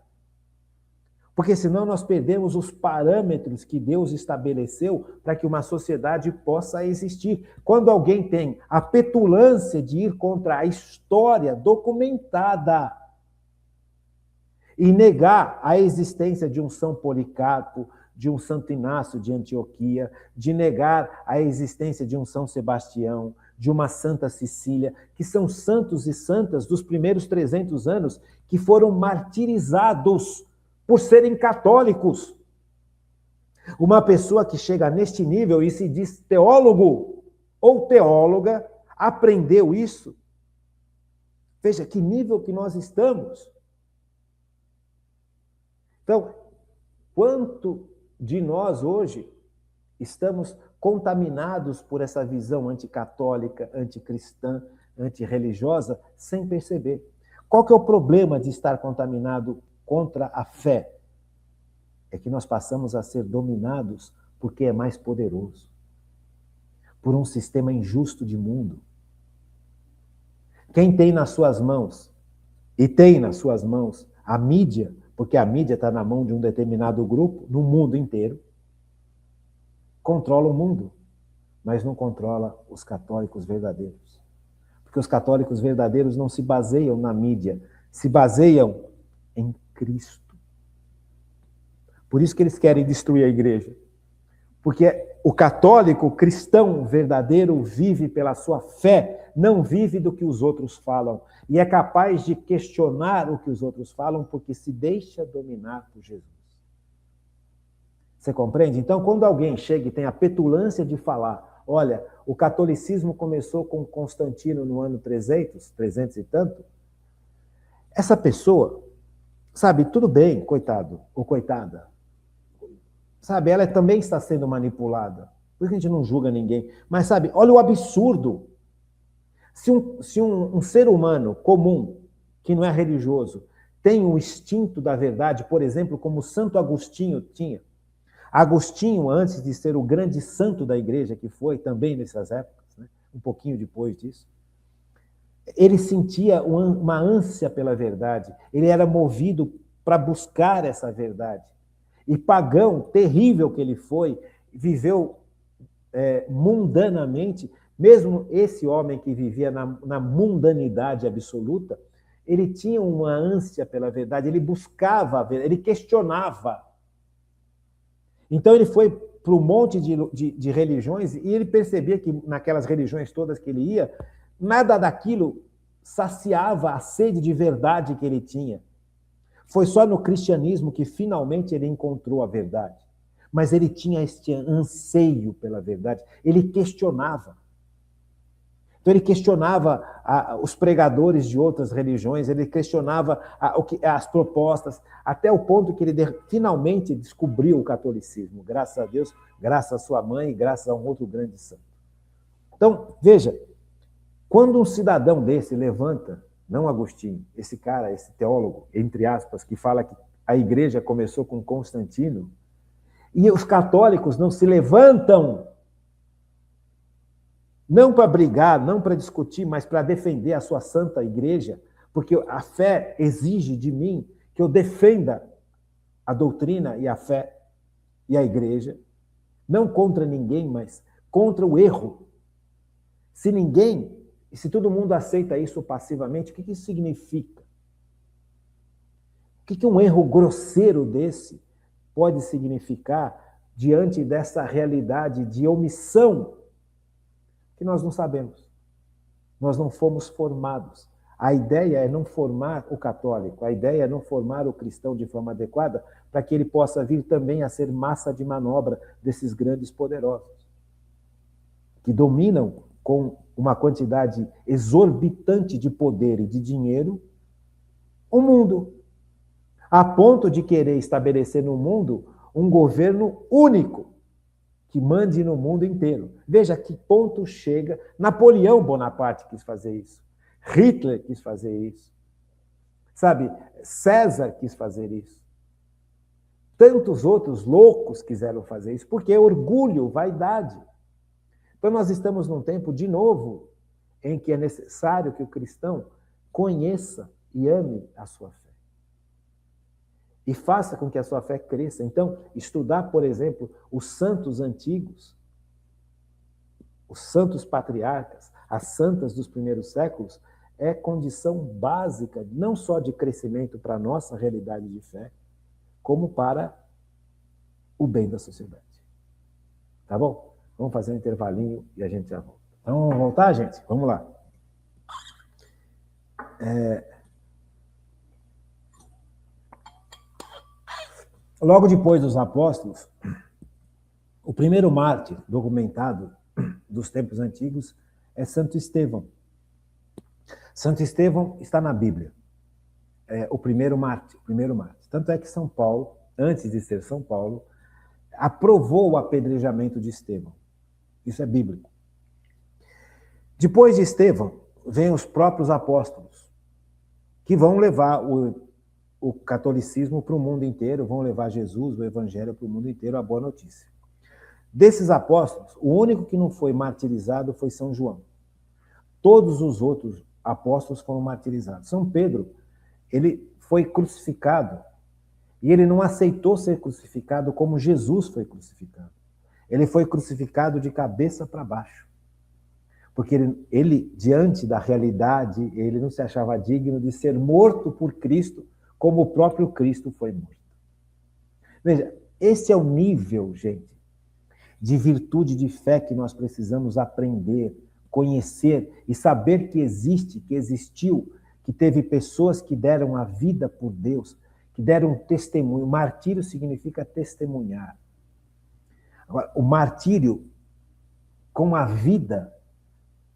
Porque senão nós perdemos os parâmetros que Deus estabeleceu para que uma sociedade possa existir. Quando alguém tem a petulância de ir contra a história documentada e negar a existência de um São Policarpo, de um Santo Inácio de Antioquia, de negar a existência de um São Sebastião, de uma Santa Cecília, que são santos e santas dos primeiros 300 anos que foram martirizados por serem católicos. Uma pessoa que chega neste nível e se diz teólogo ou teóloga, aprendeu isso. Veja que nível que nós estamos. Então, quanto de nós hoje estamos contaminados por essa visão anticatólica, anticristã, antirreligiosa, sem perceber? Qual que é o problema de estar contaminado contra a fé? É que nós passamos a ser dominados porque é mais poderoso, por um sistema injusto de mundo. Quem tem nas suas mãos, e tem nas suas mãos, a mídia, porque a mídia está na mão de um determinado grupo, no mundo inteiro, controla o mundo, mas não controla os católicos verdadeiros. Porque os católicos verdadeiros não se baseiam na mídia, se baseiam em Cristo. Por isso que eles querem destruir a igreja. Porque o católico, o cristão verdadeiro, vive pela sua fé, não vive do que os outros falam. E é capaz de questionar o que os outros falam, porque se deixa dominar por Jesus. Você compreende? Então, quando alguém chega e tem a petulância de falar, olha, o catolicismo começou com Constantino no ano 300 e tanto, essa pessoa, sabe, tudo bem, coitado ou coitada, sabe, ela também está sendo manipulada. Por isso que a gente não julga ninguém. Mas, sabe, olha o absurdo. Se um ser humano comum, que não é religioso, tem um instinto da verdade, por exemplo, como Santo Agostinho tinha. Agostinho, antes de ser o grande santo da igreja, que foi também nessas épocas, né, um pouquinho depois disso, ele sentia uma ânsia pela verdade. Ele era movido para buscar essa verdade. E pagão, terrível que ele foi, viveu mundanamente. Mesmo esse homem que vivia na mundanidade absoluta, ele tinha uma ânsia pela verdade, ele buscava a verdade, ele questionava. Então ele foi para um monte de religiões e ele percebia que naquelas religiões todas que ele ia, nada daquilo saciava a sede de verdade que ele tinha. Foi só no cristianismo que finalmente ele encontrou a verdade. Mas ele tinha este anseio pela verdade, ele questionava. Então ele questionava os pregadores de outras religiões, ele questionava as propostas, até o ponto que ele finalmente descobriu o catolicismo, graças a Deus, graças à sua mãe e graças a um outro grande santo. Então, veja, quando um cidadão desse levanta, não Agostinho, esse cara, esse teólogo, entre aspas, que fala que a igreja começou com Constantino, e os católicos não se levantam, não para brigar, não para discutir, mas para defender a sua santa igreja, porque a fé exige de mim que eu defenda a doutrina e a fé e a igreja, não contra ninguém, mas contra o erro. Se todo mundo aceita isso passivamente, o que isso significa? O que um erro grosseiro desse pode significar diante dessa realidade de omissão que nós não sabemos? Nós não fomos formados. A ideia é não formar o católico, a ideia é não formar o cristão de forma adequada para que ele possa vir também a ser massa de manobra desses grandes poderosos, que dominam com uma quantidade exorbitante de poder e de dinheiro o mundo, a ponto de querer estabelecer no mundo um governo único, que mande no mundo inteiro. Veja que ponto chega. Napoleão Bonaparte quis fazer isso. Hitler quis fazer isso. Sabe, César quis fazer isso. Tantos outros loucos quiseram fazer isso, porque é orgulho, vaidade. Então nós estamos num tempo, de novo, em que é necessário que o cristão conheça e ame a sua fé. E faça com que a sua fé cresça. Então, estudar, por exemplo, os santos antigos, os santos patriarcas, as santas dos primeiros séculos, é condição básica, não só de crescimento para a nossa realidade de fé, como para o bem da sociedade. Tá bom? Vamos fazer um intervalinho e a gente já volta. Então, vamos voltar, gente? Vamos lá. Logo depois dos apóstolos, o primeiro mártir documentado dos tempos antigos é Santo Estevão. Santo Estevão está na Bíblia. É o primeiro mártir. Tanto é que São Paulo, antes de ser São Paulo, aprovou o apedrejamento de Estevão. Isso é bíblico. Depois de Estevão, vêm os próprios apóstolos, que vão levar o catolicismo para o mundo inteiro, vão levar Jesus, o evangelho para o mundo inteiro, a boa notícia. Desses apóstolos, o único que não foi martirizado foi São João. Todos os outros apóstolos foram martirizados. São Pedro, ele foi crucificado e ele não aceitou ser crucificado como Jesus foi crucificado. Ele foi crucificado de cabeça para baixo. Porque ele, diante da realidade, ele não se achava digno de ser morto por Cristo, como o próprio Cristo foi morto. Veja, esse é o nível, gente, de virtude de fé que nós precisamos aprender, conhecer e saber que existe, que existiu, que teve pessoas que deram a vida por Deus, que deram um testemunho. Martírio significa testemunhar. Agora, o martírio com a vida,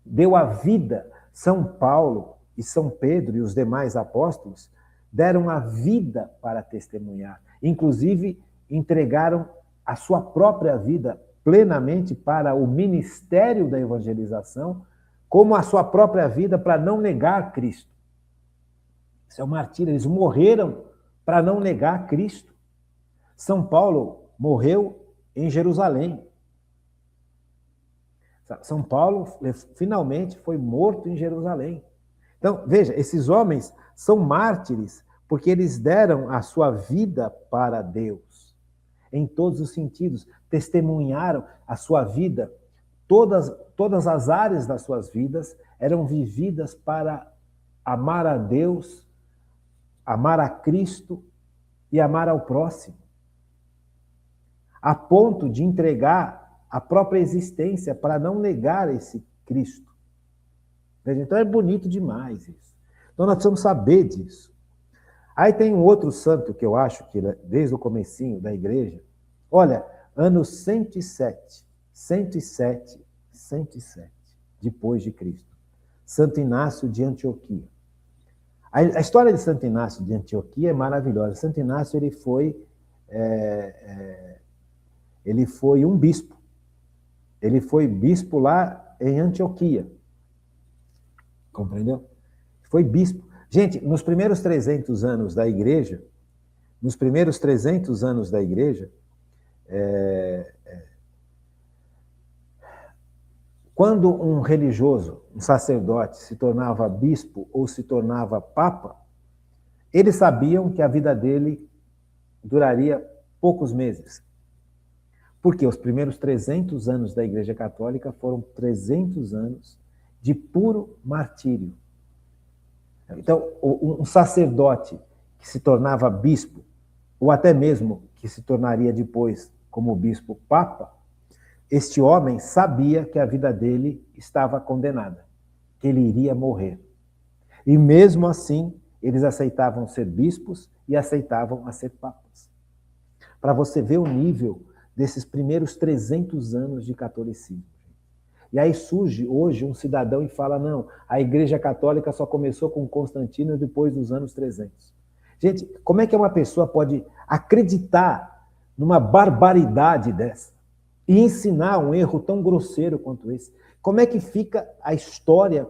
deu a vida. São Paulo e São Pedro e os demais apóstolos deram a vida para testemunhar. Inclusive, entregaram a sua própria vida plenamente para o ministério da evangelização, como a sua própria vida para não negar Cristo. Isso é o martírio. Eles morreram para não negar Cristo. São Paulo morreu em Jerusalém. São Paulo finalmente foi morto em Jerusalém. Então, veja, esses homens são mártires porque eles deram a sua vida para Deus, em todos os sentidos, testemunharam a sua vida, todas as áreas das suas vidas eram vividas para amar a Deus, amar a Cristo e amar ao próximo, a ponto de entregar a própria existência para não negar esse Cristo. Então é bonito demais isso. Então nós precisamos saber disso. Aí tem um outro santo que eu acho que desde o comecinho da igreja, olha, ano 107, depois de Cristo, Santo Inácio de Antioquia. A história de Santo Inácio de Antioquia é maravilhosa. Santo Inácio ele foi um bispo. Ele foi bispo lá em Antioquia. Compreendeu? Foi bispo. Gente, nos primeiros 300 anos da igreja, quando um religioso, um sacerdote, se tornava bispo ou se tornava papa, eles sabiam que a vida dele duraria poucos meses. Porque os primeiros 300 anos da Igreja Católica foram 300 anos de puro martírio. Então, um sacerdote que se tornava bispo, ou até mesmo que se tornaria depois como bispo papa, este homem sabia que a vida dele estava condenada, que ele iria morrer. E mesmo assim, eles aceitavam ser bispos e aceitavam a ser papas. Para você ver o nível desses primeiros 300 anos de catolicismo. E aí surge hoje um cidadão e fala, não, a Igreja Católica só começou com Constantino depois dos anos 300. Gente, como é que uma pessoa pode acreditar numa barbaridade dessa e ensinar um erro tão grosseiro quanto esse? Como é que fica a história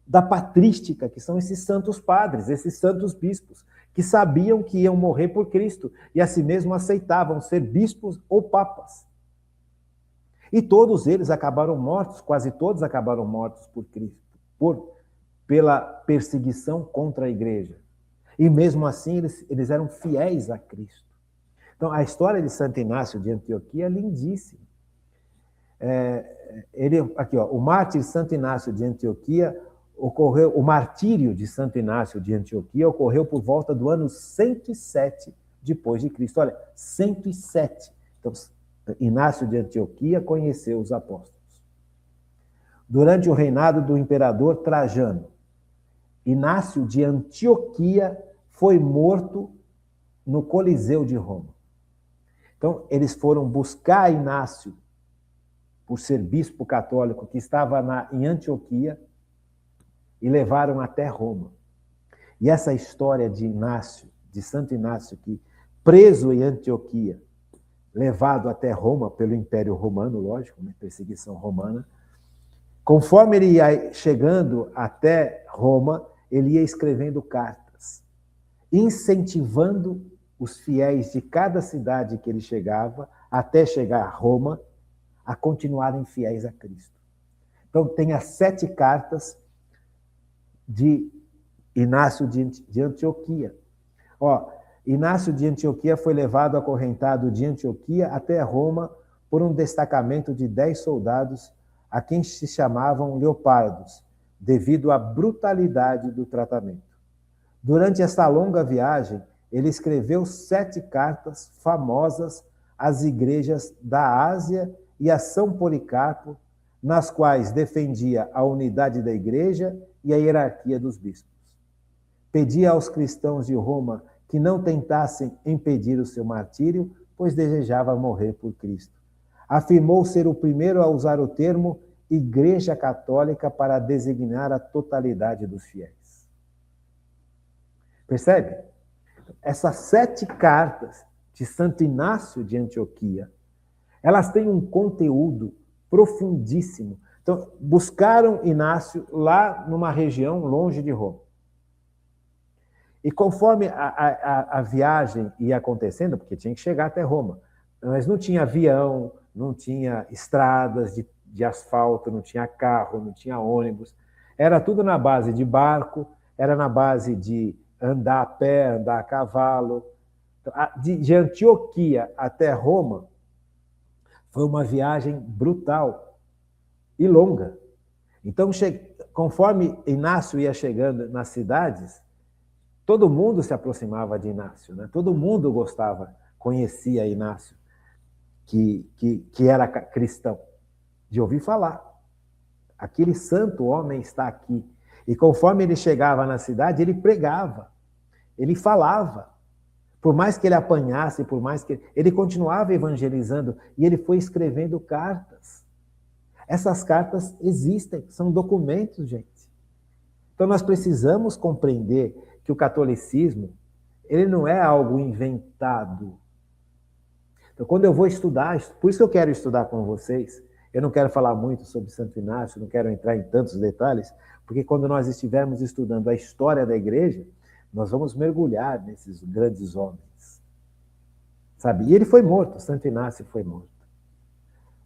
da patrística, que são esses santos padres, esses santos bispos, que sabiam que iam morrer por Cristo e assim mesmo aceitavam ser bispos ou papas. E todos eles acabaram mortos, quase todos acabaram mortos por Cristo, pela perseguição contra a igreja. E mesmo assim, eles eram fiéis a Cristo. Então, a história de Santo Inácio de Antioquia é lindíssima. Aqui, ó, o mártir Santo Inácio de Antioquia ocorreu, o martírio de Santo Inácio de Antioquia ocorreu por volta do ano 107 depois de Cristo. Olha, 107. Então, Inácio de Antioquia conheceu os apóstolos. Durante o reinado do imperador Trajano, Inácio de Antioquia foi morto no Coliseu de Roma. Então, eles foram buscar Inácio, por ser bispo católico, que estava em Antioquia, e levaram até Roma. E essa história de Inácio, de Santo Inácio, que preso em Antioquia, levado até Roma, pelo Império Romano, lógico, né, perseguição romana, conforme ele ia chegando até Roma, ele ia escrevendo cartas, incentivando os fiéis de cada cidade que ele chegava, até chegar a Roma, a continuarem fiéis a Cristo. Então, tem as 7 cartas de Inácio de Antioquia. Ó, Inácio de Antioquia foi levado acorrentado de Antioquia até Roma por um destacamento de 10 soldados a quem se chamavam leopardos, devido à brutalidade do tratamento. Durante essa longa viagem, ele escreveu 7 cartas famosas às igrejas da Ásia e a São Policarpo, nas quais defendia a unidade da igreja e a hierarquia dos bispos. Pedia aos cristãos de Roma que não tentassem impedir o seu martírio, pois desejava morrer por Cristo. Afirmou ser o primeiro a usar o termo Igreja Católica para designar a totalidade dos fiéis. Percebe? Essas 7 cartas de Santo Inácio de Antioquia, elas têm um conteúdo profundíssimo. Então, buscaram Inácio lá numa região longe de Roma. E conforme a viagem ia acontecendo, porque tinha que chegar até Roma, mas não tinha avião, não tinha estradas de asfalto, não tinha carro, não tinha ônibus. Era tudo na base de barco, era na base de andar a pé, andar a cavalo. De Antioquia até Roma, foi uma viagem brutal e longa. Então, conforme Inácio ia chegando nas cidades, todo mundo se aproximava de Inácio, né? Todo mundo gostava, conhecia Inácio, que era cristão, de ouvir falar. Aquele santo homem está aqui. E conforme ele chegava na cidade, ele pregava, ele falava. Por mais que ele apanhasse, por mais que ele continuava evangelizando, e ele foi escrevendo cartas. Essas cartas existem, são documentos, gente. Então nós precisamos compreender que o catolicismo, ele não é algo inventado. Então quando eu vou estudar, por isso que eu quero estudar com vocês, eu não quero falar muito sobre Santo Inácio, não quero entrar em tantos detalhes, porque quando nós estivermos estudando a história da igreja, nós vamos mergulhar nesses grandes homens. Sabe? E ele foi morto, Santo Inácio foi morto.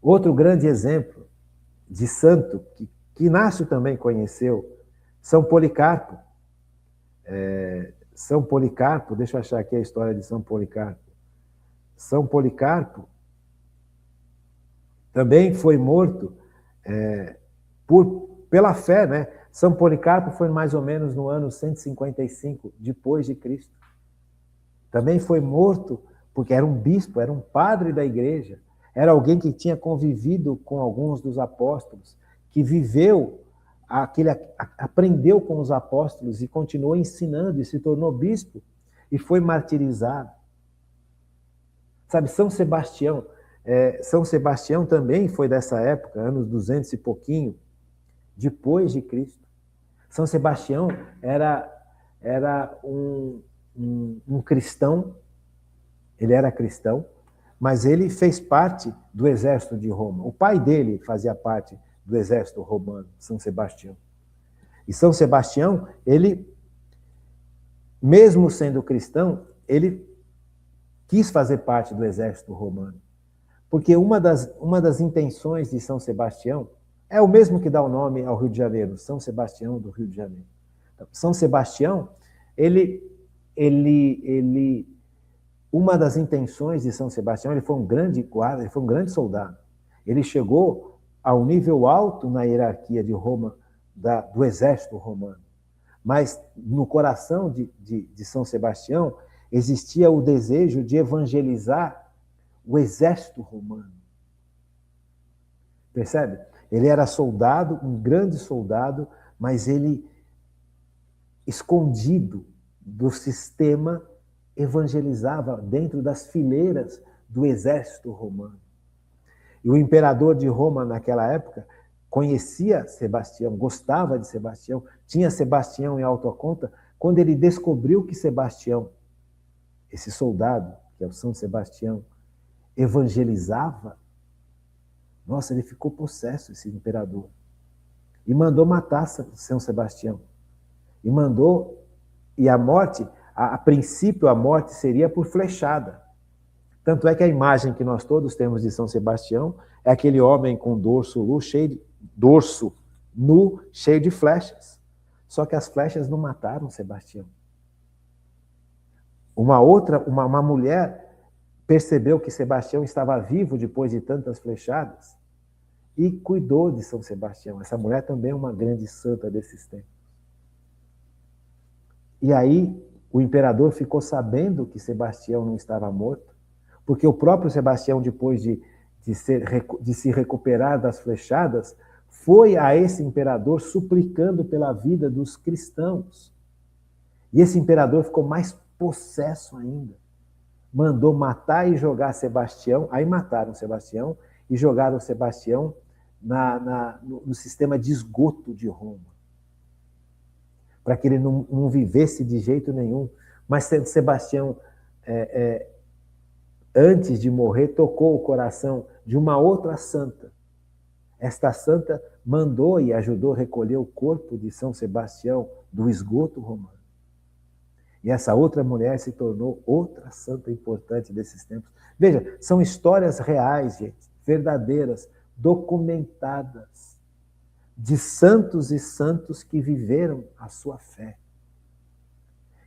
Outro grande exemplo de santo, que Inácio também conheceu, São Policarpo. São Policarpo, deixa eu achar aqui a história de São Policarpo. São Policarpo também foi morto pela fé, né? São Policarpo foi mais ou menos no ano 155 depois de Cristo. Também foi morto porque era um bispo, era um padre da igreja, era alguém que tinha convivido com alguns dos apóstolos, que viveu, aprendeu com os apóstolos e continuou ensinando e se tornou bispo e foi martirizado. Sabe, São Sebastião, São Sebastião também foi dessa época, anos 200 e pouquinho, depois de Cristo. São Sebastião era um cristão, ele era cristão, mas ele fez parte do exército de Roma. O pai dele fazia parte do exército romano, São Sebastião. E São Sebastião, ele, mesmo sendo cristão, ele quis fazer parte do exército romano, Porque uma das intenções de São Sebastião é o mesmo que dá o nome ao Rio de Janeiro, São Sebastião do Rio de Janeiro. Então, São Sebastião, uma das intenções de São Sebastião, ele foi um grande guarda, ele foi um grande soldado. Ele chegou a um nível alto na hierarquia de Roma, do exército romano. Mas no coração de São Sebastião existia o desejo de evangelizar o exército romano. Percebe? Ele era soldado, um grande soldado, mas ele, escondido do sistema, evangelizava dentro das fileiras do exército romano. E o imperador de Roma, naquela época, conhecia Sebastião, gostava de Sebastião, tinha Sebastião em alta conta. Quando ele descobriu que Sebastião, esse soldado, que é o São Sebastião, evangelizava, nossa, ele ficou possesso, esse imperador. E mandou matar São Sebastião. E a morte, a princípio a morte seria por flechada. Tanto é que a imagem que nós todos temos de São Sebastião é aquele homem com dorso nu, cheio de flechas. Só que as flechas não mataram Sebastião. Uma mulher percebeu que Sebastião estava vivo depois de tantas flechadas e cuidou de São Sebastião. Essa mulher também é uma grande santa desses tempos. E aí o imperador ficou sabendo que Sebastião não estava morto, porque o próprio Sebastião, depois de se recuperar das flechadas, foi a esse imperador suplicando pela vida dos cristãos. E esse imperador ficou mais possesso ainda. Mandou matar e jogar Sebastião, aí mataram Sebastião e jogaram Sebastião no sistema de esgoto de Roma, para que ele não vivesse de jeito nenhum. Mas Sebastião, antes de morrer, tocou o coração de uma outra santa. Esta santa mandou e ajudou a recolher o corpo de São Sebastião do esgoto romano. E essa outra mulher se tornou outra santa importante desses tempos. Veja, são histórias reais, gente, verdadeiras, documentadas, de santos e santos que viveram a sua fé,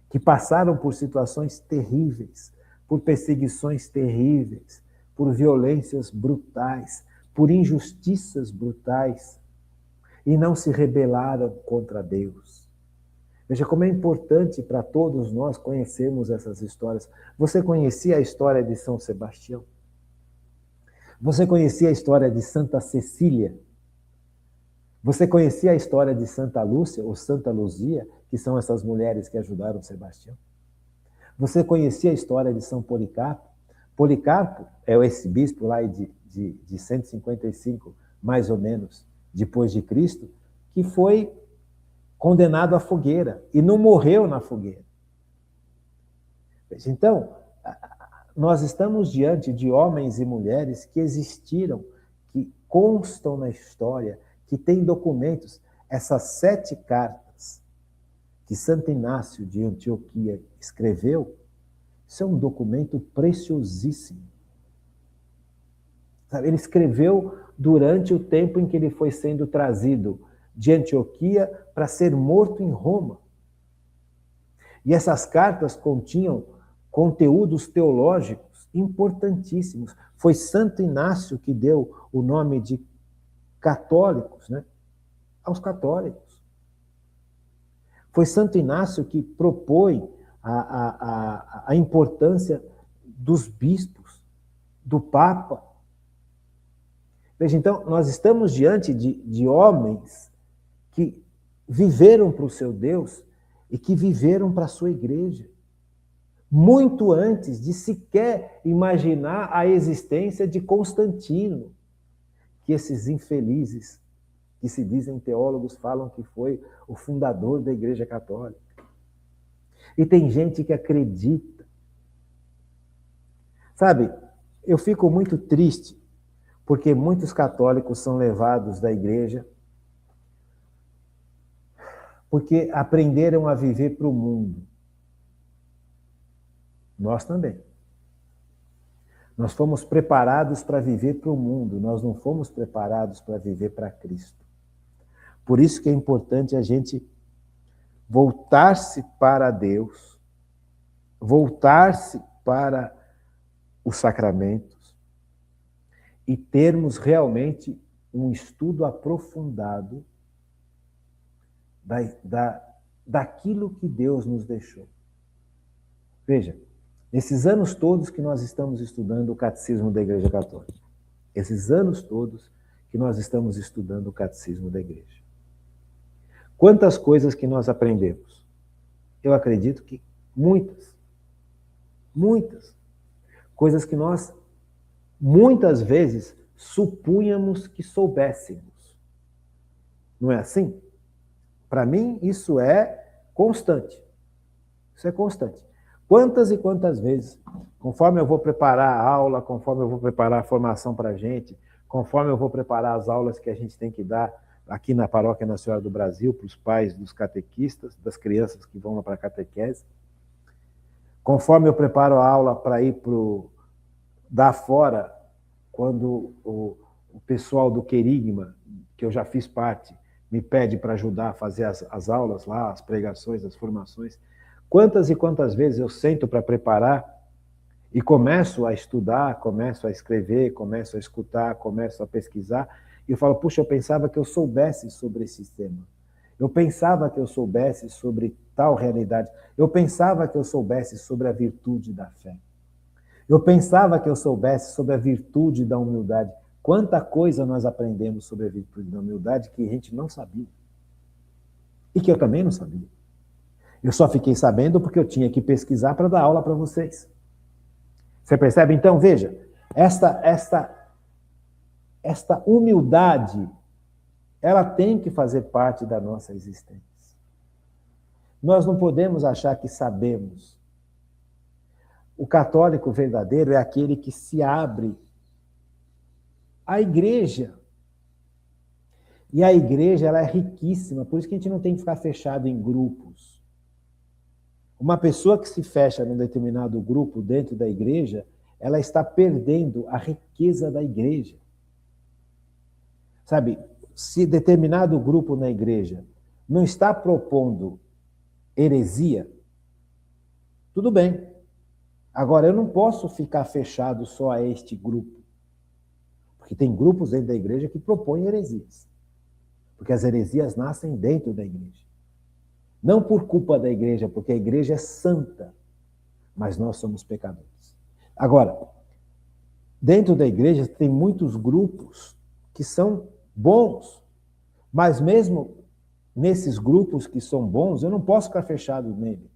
que passaram por situações terríveis, por perseguições terríveis, por violências brutais, por injustiças brutais, e não se rebelaram contra Deus. Veja como é importante para todos nós conhecermos essas histórias. Você conhecia a história de São Sebastião? Você conhecia a história de Santa Cecília? Você conhecia a história de Santa Lúcia ou Santa Luzia, que são essas mulheres que ajudaram Sebastião? Você conhecia a história de São Policarpo? Policarpo é esse bispo lá de 155, mais ou menos, depois de Cristo, que foi condenado à fogueira e não morreu na fogueira. Então, nós estamos diante de homens e mulheres que existiram, que constam na história, que têm documentos. Essas 7 cartas que Santo Inácio de Antioquia escreveu, isso é um documento preciosíssimo. Ele escreveu durante o tempo em que ele foi sendo trazido de Antioquia para ser morto em Roma. E essas cartas continham conteúdos teológicos importantíssimos. Foi Santo Inácio que deu o nome de católicos, né, aos católicos. Foi Santo Inácio que propõe a importância dos bispos, do Papa. Veja, então, nós estamos diante de homens que viveram para o seu Deus e que viveram para a sua igreja, muito antes de sequer imaginar a existência de Constantino, que esses infelizes, que se dizem teólogos, falam que foi o fundador da Igreja Católica. E tem gente que acredita. Sabe, eu fico muito triste, porque muitos católicos são levados da igreja porque aprenderam a viver para o mundo. Nós também. Nós fomos preparados para viver para o mundo, nós não fomos preparados para viver para Cristo. Por isso que é importante a gente voltar-se para Deus, voltar-se para os sacramentos e termos realmente um estudo aprofundado daquilo que Deus nos deixou. Veja, esses anos todos que nós estamos estudando o Catecismo da Igreja Católica, esses anos todos que nós estamos estudando o Catecismo da Igreja, quantas coisas que nós aprendemos? Eu acredito que muitas. Muitas. Coisas que nós, muitas vezes, supunhamos que soubéssemos. Não é assim? Para mim, isso é constante. Isso é constante. Quantas e quantas vezes, conforme eu vou preparar a aula, conforme eu vou preparar a formação para a gente, conforme eu vou preparar as aulas que a gente tem que dar aqui na Paróquia Nossa Senhora do Brasil, para os pais dos catequistas, das crianças que vão lá para a catequese, conforme eu preparo a aula para ir dar fora, quando o pessoal do Querigma, que eu já fiz parte, me pede para ajudar a fazer as aulas lá, as pregações, as formações, quantas e quantas vezes eu sento para preparar e começo a estudar, começo a escrever, começo a escutar, começo a pesquisar, e eu falo, puxa, eu pensava que eu soubesse sobre esse tema. Eu pensava que eu soubesse sobre tal realidade. Eu pensava que eu soubesse sobre a virtude da fé. Eu pensava que eu soubesse sobre a virtude da humildade. Quanta coisa nós aprendemos sobre a virtude da humildade que a gente não sabia. E que eu também não sabia. Eu só fiquei sabendo porque eu tinha que pesquisar para dar aula para vocês. Você percebe? Então, veja, esta humildade, ela tem que fazer parte da nossa existência. Nós não podemos achar que sabemos. O católico verdadeiro é aquele que se abre à igreja. E a igreja, ela é riquíssima, por isso que a gente não tem que ficar fechado em grupos. Uma pessoa que se fecha num determinado grupo dentro da igreja, ela está perdendo a riqueza da igreja. Sabe, se determinado grupo na igreja não está propondo heresia, tudo bem. Agora, eu não posso ficar fechado só a este grupo. Porque tem grupos dentro da igreja que propõem heresias. Porque as heresias nascem dentro da igreja. Não por culpa da igreja, porque a igreja é santa, mas nós somos pecadores. Agora, dentro da igreja tem muitos grupos que são bons, mas mesmo nesses grupos que são bons, eu não posso ficar fechado nele,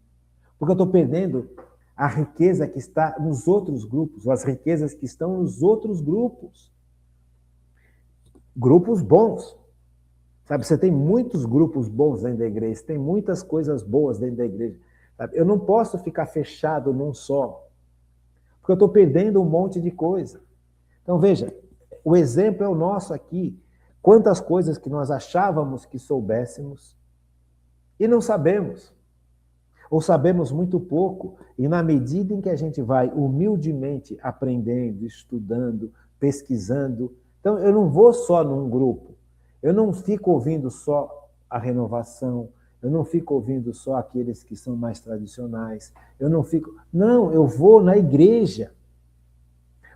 porque eu estou perdendo a riqueza que está nos outros grupos, ou as riquezas que estão nos outros grupos. Grupos bons. Sabe, você tem muitos grupos bons dentro da igreja, tem muitas coisas boas dentro da igreja. Sabe? Eu não posso ficar fechado num só, porque eu estou perdendo um monte de coisa. Então, veja, o exemplo é o nosso aqui. Quantas coisas que nós achávamos que soubéssemos e não sabemos. Ou sabemos muito pouco, e na medida em que a gente vai humildemente aprendendo, estudando, pesquisando, então eu não vou só num grupo. Eu não fico ouvindo só a renovação, eu não fico ouvindo só aqueles que são mais tradicionais, Não, eu vou na igreja.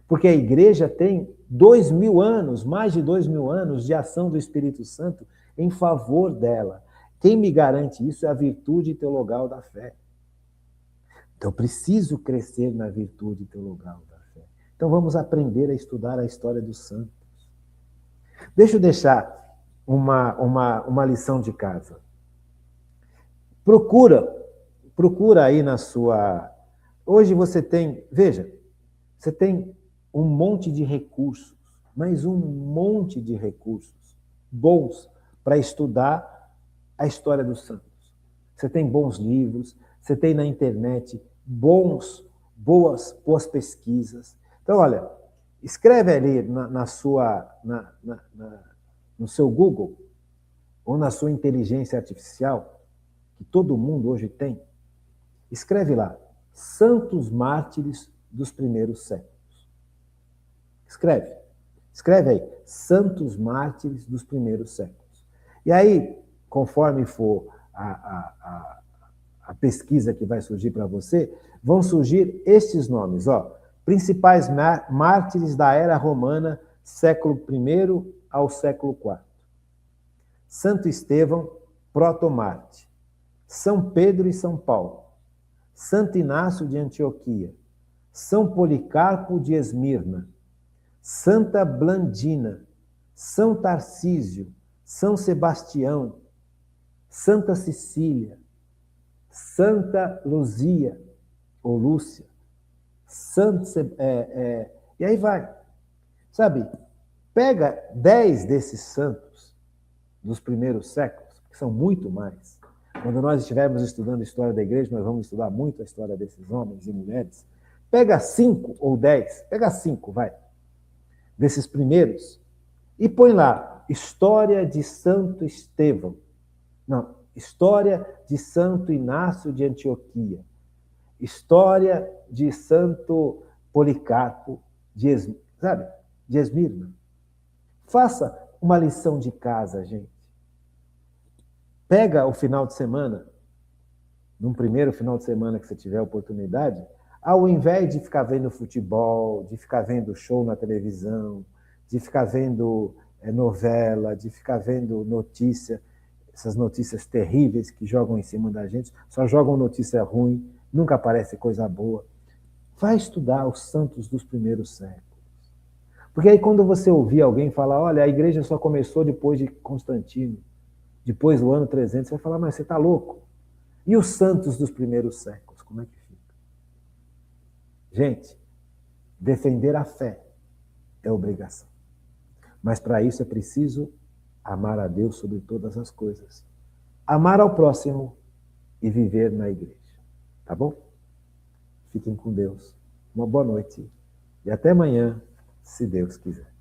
Porque a igreja tem 2000 anos, mais de 2000 anos de ação do Espírito Santo em favor dela. Quem me garante isso é a virtude teologal da fé. Então, eu preciso crescer na virtude teologal da fé. Então, vamos aprender a estudar a história dos santos. Deixa eu deixar uma lição de casa. Procura aí na sua... Hoje você tem, veja, você tem um monte de recursos, mas um monte de recursos bons para estudar a história dos santos. Você tem bons livros, você tem na internet boas pesquisas. Então, olha, escreve ali no seu Google ou na sua inteligência artificial, que todo mundo hoje tem, escreve lá, Santos Mártires dos primeiros séculos. Escreve. Escreve aí, santos mártires dos primeiros séculos. E aí, conforme for a pesquisa que vai surgir para você, vão surgir estes nomes, ó. Principais mártires da era romana, século I ao século IV. Santo Estevão, protomarte. São Pedro e São Paulo. Santo Inácio de Antioquia. São Policarpo de Esmirna. Santa Blandina. São Tarcísio. São Sebastião. Santa Cecília. Santa Luzia, ou Lúcia. E aí vai. Sabe, pega 10 desses santos dos primeiros séculos, que são muito mais. Quando nós estivermos estudando a história da igreja, nós vamos estudar muito a história desses homens e mulheres. Pega 5 ou 10, pega 5, vai, desses primeiros, e põe lá, história de Santo Estevão. Não, história de Santo Inácio de Antioquia. História de Santo Policarpo de Esmirna. Faça uma lição de casa, gente. Pega o final de semana, num primeiro final de semana que você tiver oportunidade, ao invés de ficar vendo futebol, de ficar vendo show na televisão, de ficar vendo novela, de ficar vendo notícia, essas notícias terríveis que jogam em cima da gente, só jogam notícia ruim, nunca aparece coisa boa. Vai estudar os santos dos primeiros séculos. Porque aí quando você ouvir alguém falar, olha, a igreja só começou depois de Constantino, depois do ano 300, você vai falar, mas você está louco? E os santos dos primeiros séculos, como é que fica? Gente, defender a fé é obrigação. Mas para isso é preciso amar a Deus sobre todas as coisas. Amar ao próximo e viver na igreja. Tá bom? Fiquem com Deus. Uma boa noite. E até amanhã, se Deus quiser.